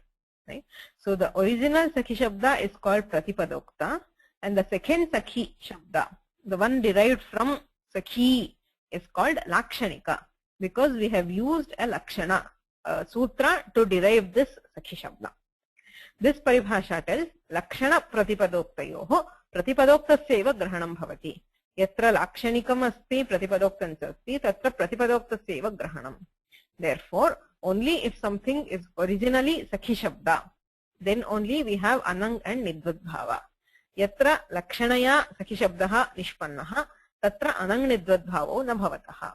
Right? So the original sakhi shabda is called pratipadokta, and the second sakhi shabda, the one derived from sakhi, is called lakshanika, because we have used a lakshana sutra to derive this sakhi shabda. This paribhasha tells lakshana pratipadoktayoh pratipadoktasyeva grahanam bhavati. Yatra lakshanikam asti pratipadoktam cha asti tatra pratipadoktasyeva grahanam. Therefore, only if something is originally sakhi shabda, then only we have anang and nidvat bhava. Yatra lakshanaya sakhi shabdaha nishpannaha tatra anang nidvat bhavo na bhavataha.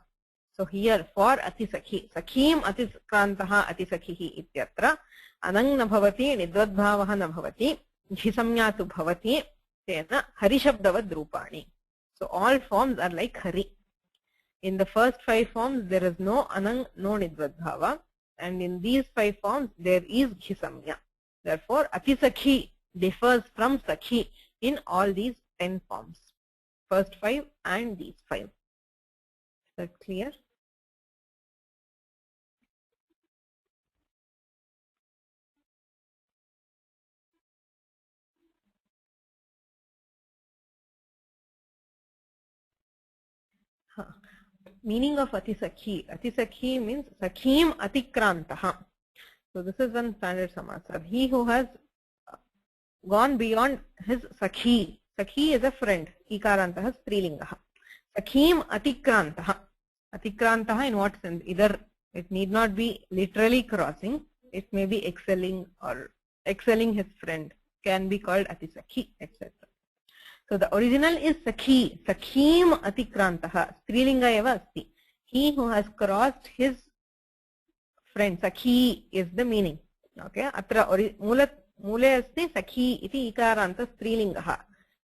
So here for atisakhi, sakhim atikrantah atisakhihi ityatra anang na bhavati, nidvadbhavah na bhavati, ghisamya tu bhavati, tena harishabdavad rupani. So all forms are like hari. In the first 5 forms there is no anang, no nidvadbhava, and in these 5 forms there is ghisamya. Therefore atisakhi differs from sakhi in all these 10 forms. First 5 and these 5. Is that clear? Meaning of atisakhi. Atisakhi means sakhim atikrantah. So this is one standard samasa. He who has gone beyond his sakhi. Sakhi is a friend. Ikarantah strilingaha. Sakhim atikrantah. Atikrantah in what sense? Either it need not be literally crossing. It may be excelling or excelling his friend. Can be called atisakhi, etc. So the original is sakhi. Sakhim atikrantah. Strilinga eva asti. He who has crossed his friend. Sakhi is the meaning. Okay. Atra mule asti sakhi iti ikaranta strilingaha.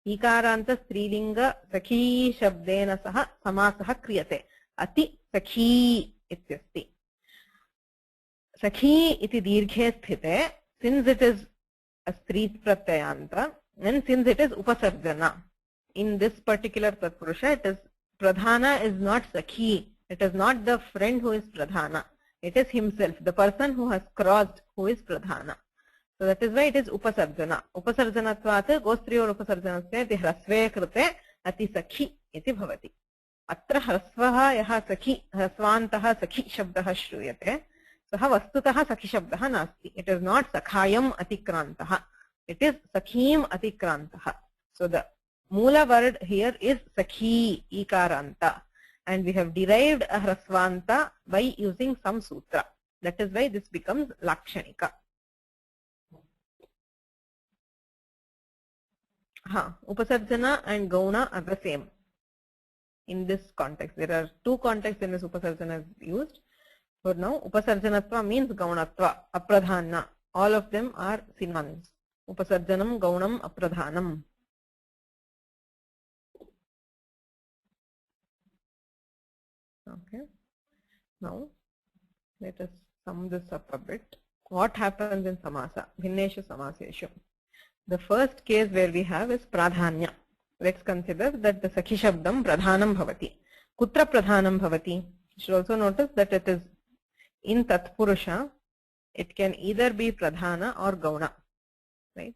Ikaranta strilinga sakhi shabdena saha samasah kriyate. Ati sakhi ityasti. Sakhi iti dirghe sthite. Since it is a strit pratyayanta, and since it is upasarjana, in this particular tatpurusha, it is pradhana is not sakhi. It is not the friend who is pradhana. It is himself, the person who has crossed, who is pradhana. So that is why it is upasarjana. Upasarjanatvat gostriyor upasarjanasya iti hrasve krute ati sakhi iti bhavati. Atra hrasvaha yaha sakhi hrasvantaha sakhi shabdaha shruyate. Saha vastutaha sakhi shabdaha nasti. It is not sakhayam atikrantaha. It is sakhim atikrantah. So the mula word here is sakhi ikaranta, and we have derived a hrasvanta by using some sutra. That is why this becomes lakshanika. Upasarjana and gauna are the same in this context. There are 2 contexts in this upasarjana is used. For now, upasarjanatva means gaunatva, apradhana. All of them are synonyms. Upasarjanam, gaunam, apradhanam. Okay. Now, let us sum this up a bit. What happens in samasa? Bhinneshu samaseshu. The first case where we have is pradhanya. Let's consider that the sakhi shabdam pradhanam bhavati. Kutra pradhanam bhavati? You should also notice that it is in tatpurusha. It can either be pradhana or gauna. Right?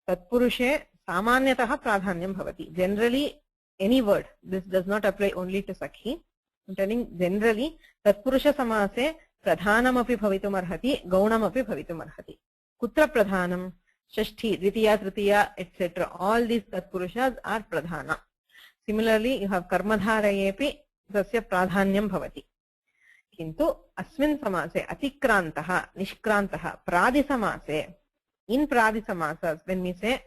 Tatpurushe samanyataha pradhanyam bhavati. Generally, any word. This does not apply only to sakhi. I'm telling generally, tatpurusha samase pradhanam api bhavitum arhati, gaunam api bhavitum arhati. Kutra pradhanam? Shashti, Dvitiya, Tritiya, etc. All these tatpurushas are pradhana. Similarly, you have karmadharayepi tasya pradhanyam bhavati. Kintu asmin samase atikrantaha, nishkrantaha, pradi samase. In pradi samasas, when we say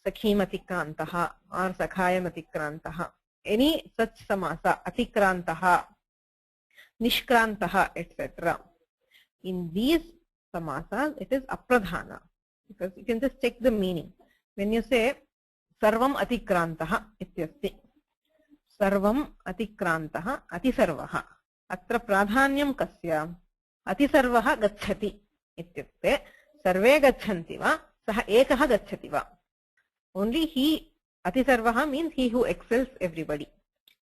sakhim atikrantaha or sakhayam atikrantaha, any such samasa, atikrantaha, nishkrantaha, etc. In these samasas, it is apradhana. Because you can just check the meaning. When you say sarvam atikrantaha ityasti, sarvam atikrantaha atisarvaha, atra pradhanyam kasya atisarvaha gacchati ityukte sarve gacchanti va saha ekaha gacchati va. Only he, atisarvaha means he who excels everybody,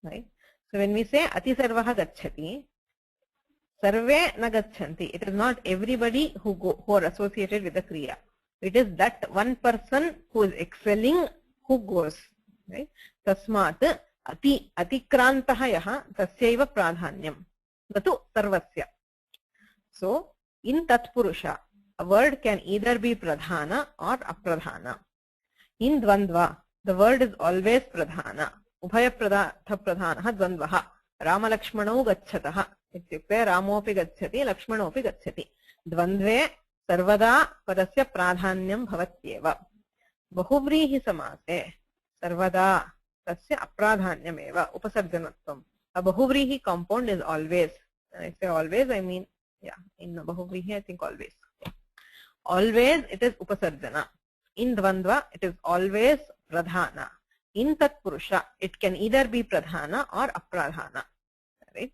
right? So when we say atisarvaha gacchati, sarve na gacchanti, it is not everybody who are associated with the kriya. It is that one person who is excelling who goes, right? Tasmat atikrantaha yaha tasyaiva pradhanyam natu sarvasya. So in tatpurusha, a word can either be pradhana or apradhana. In dvandva, the word is always pradhana. Ubhaya pradhanaha dvandvaha. Rama lakshmanau gacchataha ityukte ramopi gacchati lakshmanopi gacchati. Dvandve sarvada padasya pradhanyam bhavatyeva. Bahuvrihi samase sarvada tasya apradhanyam eva upasarjanatvam. A Bahuvrihi compound is always, when I say always, I mean, yeah, in Bahuvrihi, I think always. Always it is Upasarjana. In Dvandva, it is always Pradhana. In Tatpurusha, it can either be Pradhana or Apradhana. Right?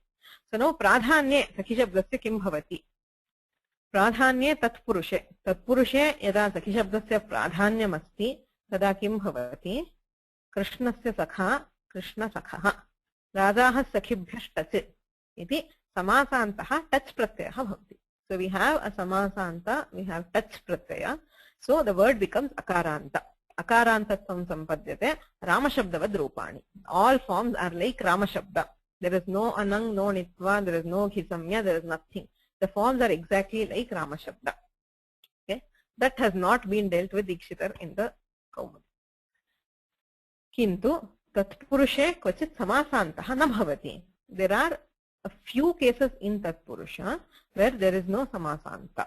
So now, Pradhanye, Sakhi Shabdasya kim bhavati? Pradhanye Tatpurushe. Tatpurushe, yada Sakhi Shabdasya Pradhanyam asti, tada kim bhavati? Krishnasya Sakha, Krishna Sakha. Rajaha Sakhibhyash Tach. Iti Samasantaha Tach Pratyaya bhavati. So we have a Samasanta, we have Tach Pratyaya. So the word becomes Akaranta. Akarantatvam Sampadyate Ramashabdavad Rupani. All forms are like Ramashabda. There is no Anang, no Nitva, there is no Khisamya, there is nothing. The forms are exactly like Ramashabda. Okay? That has not been dealt with Dikshitar in the Kaumudi. Kintu Tatpurushe Kvachit Samasantaha na bhavati. There are a few cases in Tatpurusha where there is no Samasanta.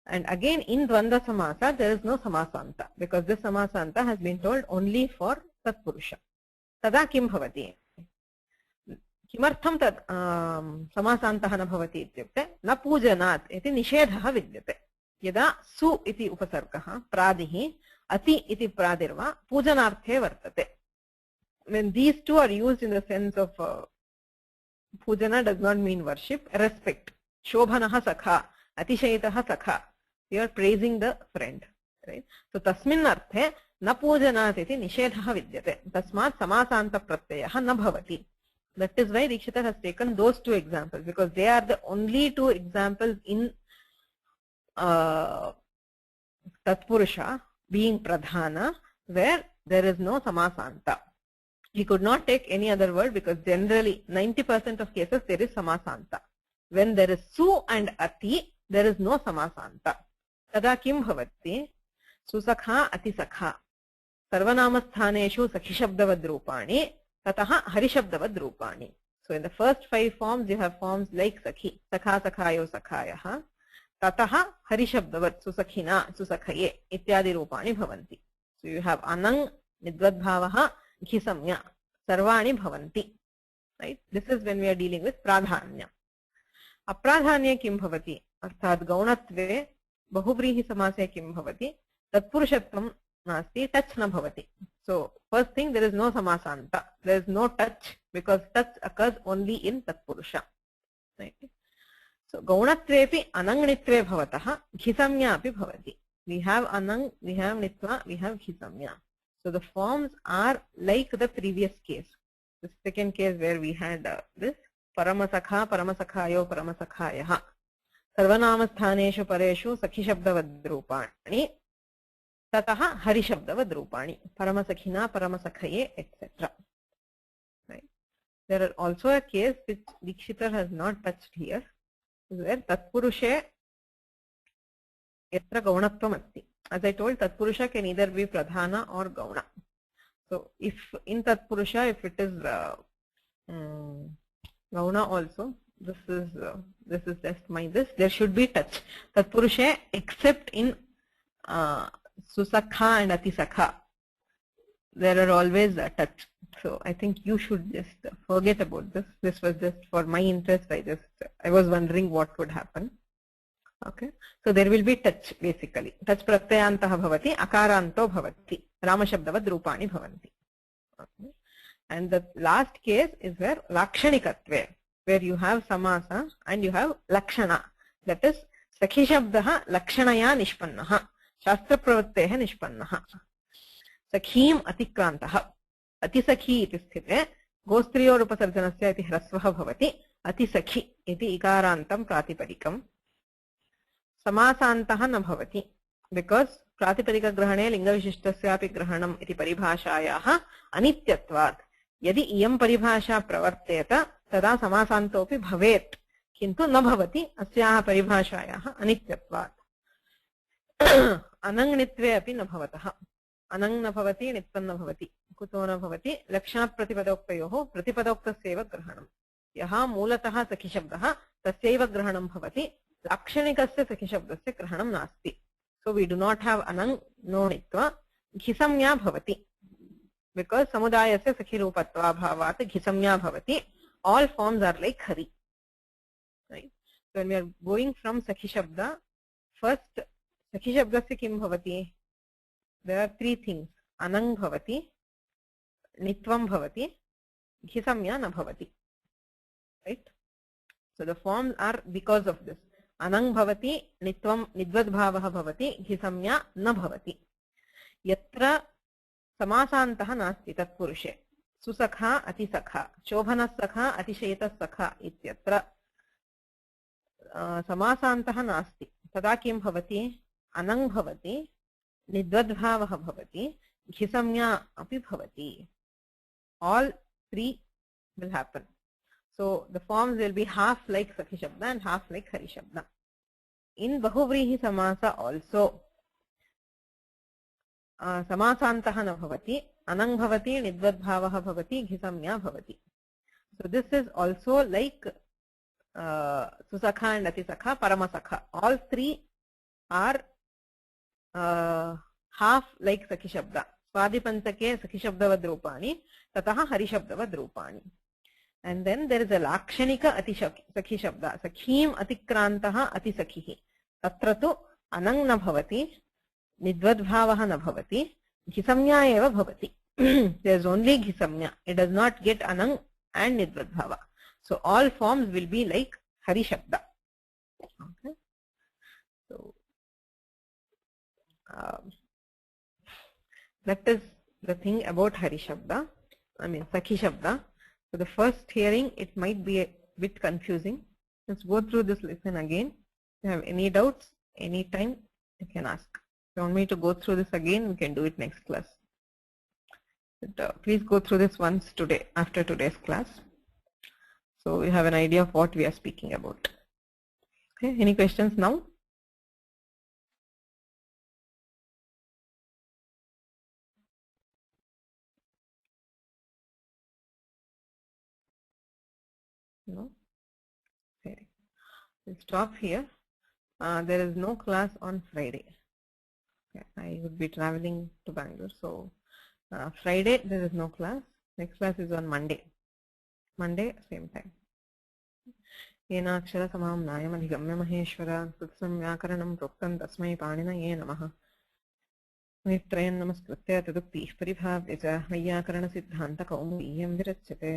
And again in Dvandva Samasa there is no Samasanta because this Samasanta has been told only for Tatpurusha. Tada kim bhavati? Kimartham tad Samasantaha na bhavati ityukte na pujanat iti nishedhaha vidyate. Yada su iti upasargaha pradihi ati iti pradirva pujanarthe vartate. When these two are used in the sense of Pujana does not mean worship, respect. Shobhanaha Sakha, Atishayitaha Sakha. You are praising the friend. Right? So, Tasmin Arthe, na pujanat iti nishedhaha vidyate. Tasmat Samasanta Pratyayaha na bhavati. That is why Dikshitar has taken those two examples, because they are the only two examples in Tatpurusha being Pradhana where there is no Samasanta. He could not take any other word because generally 90% of cases there is Samasanta. When there is Su and Ati, there is no Samasanta. Tada kim bhavati? Susakha Atisakha. Sarvanamasthāneshu Sakhishabdavad Rupani. Tataha Harishabdavad Rupani. So in the first 5 forms you have forms like Sakhi. Sakha Sakhayo Sakhayaha. Tataha Harishabdavad Susakhina Susakhaye Ityadi Rupani Bhavanti. So you have Anang Nidvadbhavaha Ghisamya Sarvani Bhavanti. Right? This is when we are dealing with Pradhanya. Apradhanya kim bhavati? Arthat Gaunatve Bahuvrihi Samase kim bhavati? Tatpurushatvam nasti touch na bhavati. So first thing, there is no Samasanta. There is no touch because touch occurs only in Tatpurusha. Right? So Gaunatvepi Anangnitve bhavataha Ghisamya api bhavati. We have Anang, we have Nitva, we have Ghisamya. So the forms are like the previous case. The second case where we had this Paramasakha, Paramasakhayo, Paramasakhayaha. Sarvanamasthāneshu pareshu Sakhishabdavad Rupani. Tataha Harishabdavad Rupani. Paramasakhina, Paramasakhaye, etc. Right? There are also a case which Dikshitar has not touched here, where Tatpurushe Yatra Gaunatvam asti. As I told, Tatpurusha can either be Pradhana or Gauna. So, if in Tatpurusha, if it is Gauna also, this is just my this. There should be touch. Tatpurusha except in Susakha and Atisakha, there are always a touch. So, I think you should just forget about this. This was just for my interest. I was wondering what would happen. Okay, so there will be touch basically. Touch pratyayantaha bhavati, akaranto bhavati, Ramashabdavad Rupani bhavanti. Okay. And the last case is where Lakshanikatve, where you have Samasa and you have Lakshana. That is Sakhishabdaha Lakshanaya Nishpannaha, Shastra Pravatteha Nishpannaha. Sakhim Atikrantaha. Atisakhi iti sthite, Gostriyo Rupasarjanasya iti hrasvaha bhavati, Atisakhi iti ikarantam pratipadikam. Samasantaha na bhavati, because pratipadika grahane linga vishishtasyapi grahanam iti paribhashayaha anityatvat. Yadi iyam paribhasha pravarteta tada samasantopi bhavet, kintu na bhavati asyaha paribhashayaha anityatvat. Anangnitve api na bhavataha. Anang na bhavati, nitvan na bhavati. Kuto na bhavati, lakshana pratipadoktayoho pratipadoktasyeva grahanam. Yaha mulataha sakhishabdaha tasyeva grahanam bhavati. Lakshanikasya Sakhishabdasya grahanam nasti. So we do not have Anang, no Nitva. Ghisamya bhavati. because samudayasya sakhirupatvabhavat ghisamya bhavati. All forms are like hari. Right? So when we are going from sakhi shabda, first sakhi shabdasya kim bhavati? There are three things. Anang bhavati, nitvam bhavati, ghisamya na bhavati. Right? So the forms are because of this. Anang bhavati, nitvam nidvad bhavah bhavati, ghisamya na bhavati. Yatra समासान्तः नास्ति तत्पुरुषे सुसखा अतिसखा शोभनसखा अतिशयितसखा इत्यत्र समासान्तः नास्ति तदा किं भवति अनङ् भवति निद्वद्भावः भवति घिसंज्ञा अपि भवति. All three will happen. So the forms will be half like sakhi shabda and half like hari shabda. In bahuvrihi samasa also समासान्तः न भवति अनङ् भवति निद्वद्भावः भवति घिसंज्ञा भवति. So this is also like susakha and atisakha, paramasakha. All three are half like sakhi shabda. Swadipantake sakhi shabdavad rupani, tataha hari shabdavad rupani. And then there is a lakshanika sakhi shabda. Sakhim atikrantaha atisakhihi. Tatra tu anang na bhavati, nidvadbhavah na bhavati, ghisamya eva bhavati. There is only ghisamya. It does not get anang and nidvadbhava. So all forms will be like hari shabda. Okay. So that is the thing about hari shabda. I mean sakhi shabda. So the first hearing it might be a bit confusing. Let's go through this lesson again. If you have any doubts, anytime you can ask. If you want me to go through this again, we can do it next class. But, please go through this once today, after today's class. So you have an idea of what we are speaking about. Okay, any questions now? No? Okay. We'll stop here. There is no class on Friday. Okay. I would be traveling to Bangalore. So Friday there is no class. Next class is on Monday. Monday, same time. येनाक्षर समां नायमधिगम्य महेश्वर कृत्स्नं व्याकरणं प्रोक्तं तस्मै पाणिनये नमः. नित्रयं नमस्कृत्य तदुक्तिः परिभाव्य च वैयाकरणसिद्धान्तकौमुदीयं विरच्यते.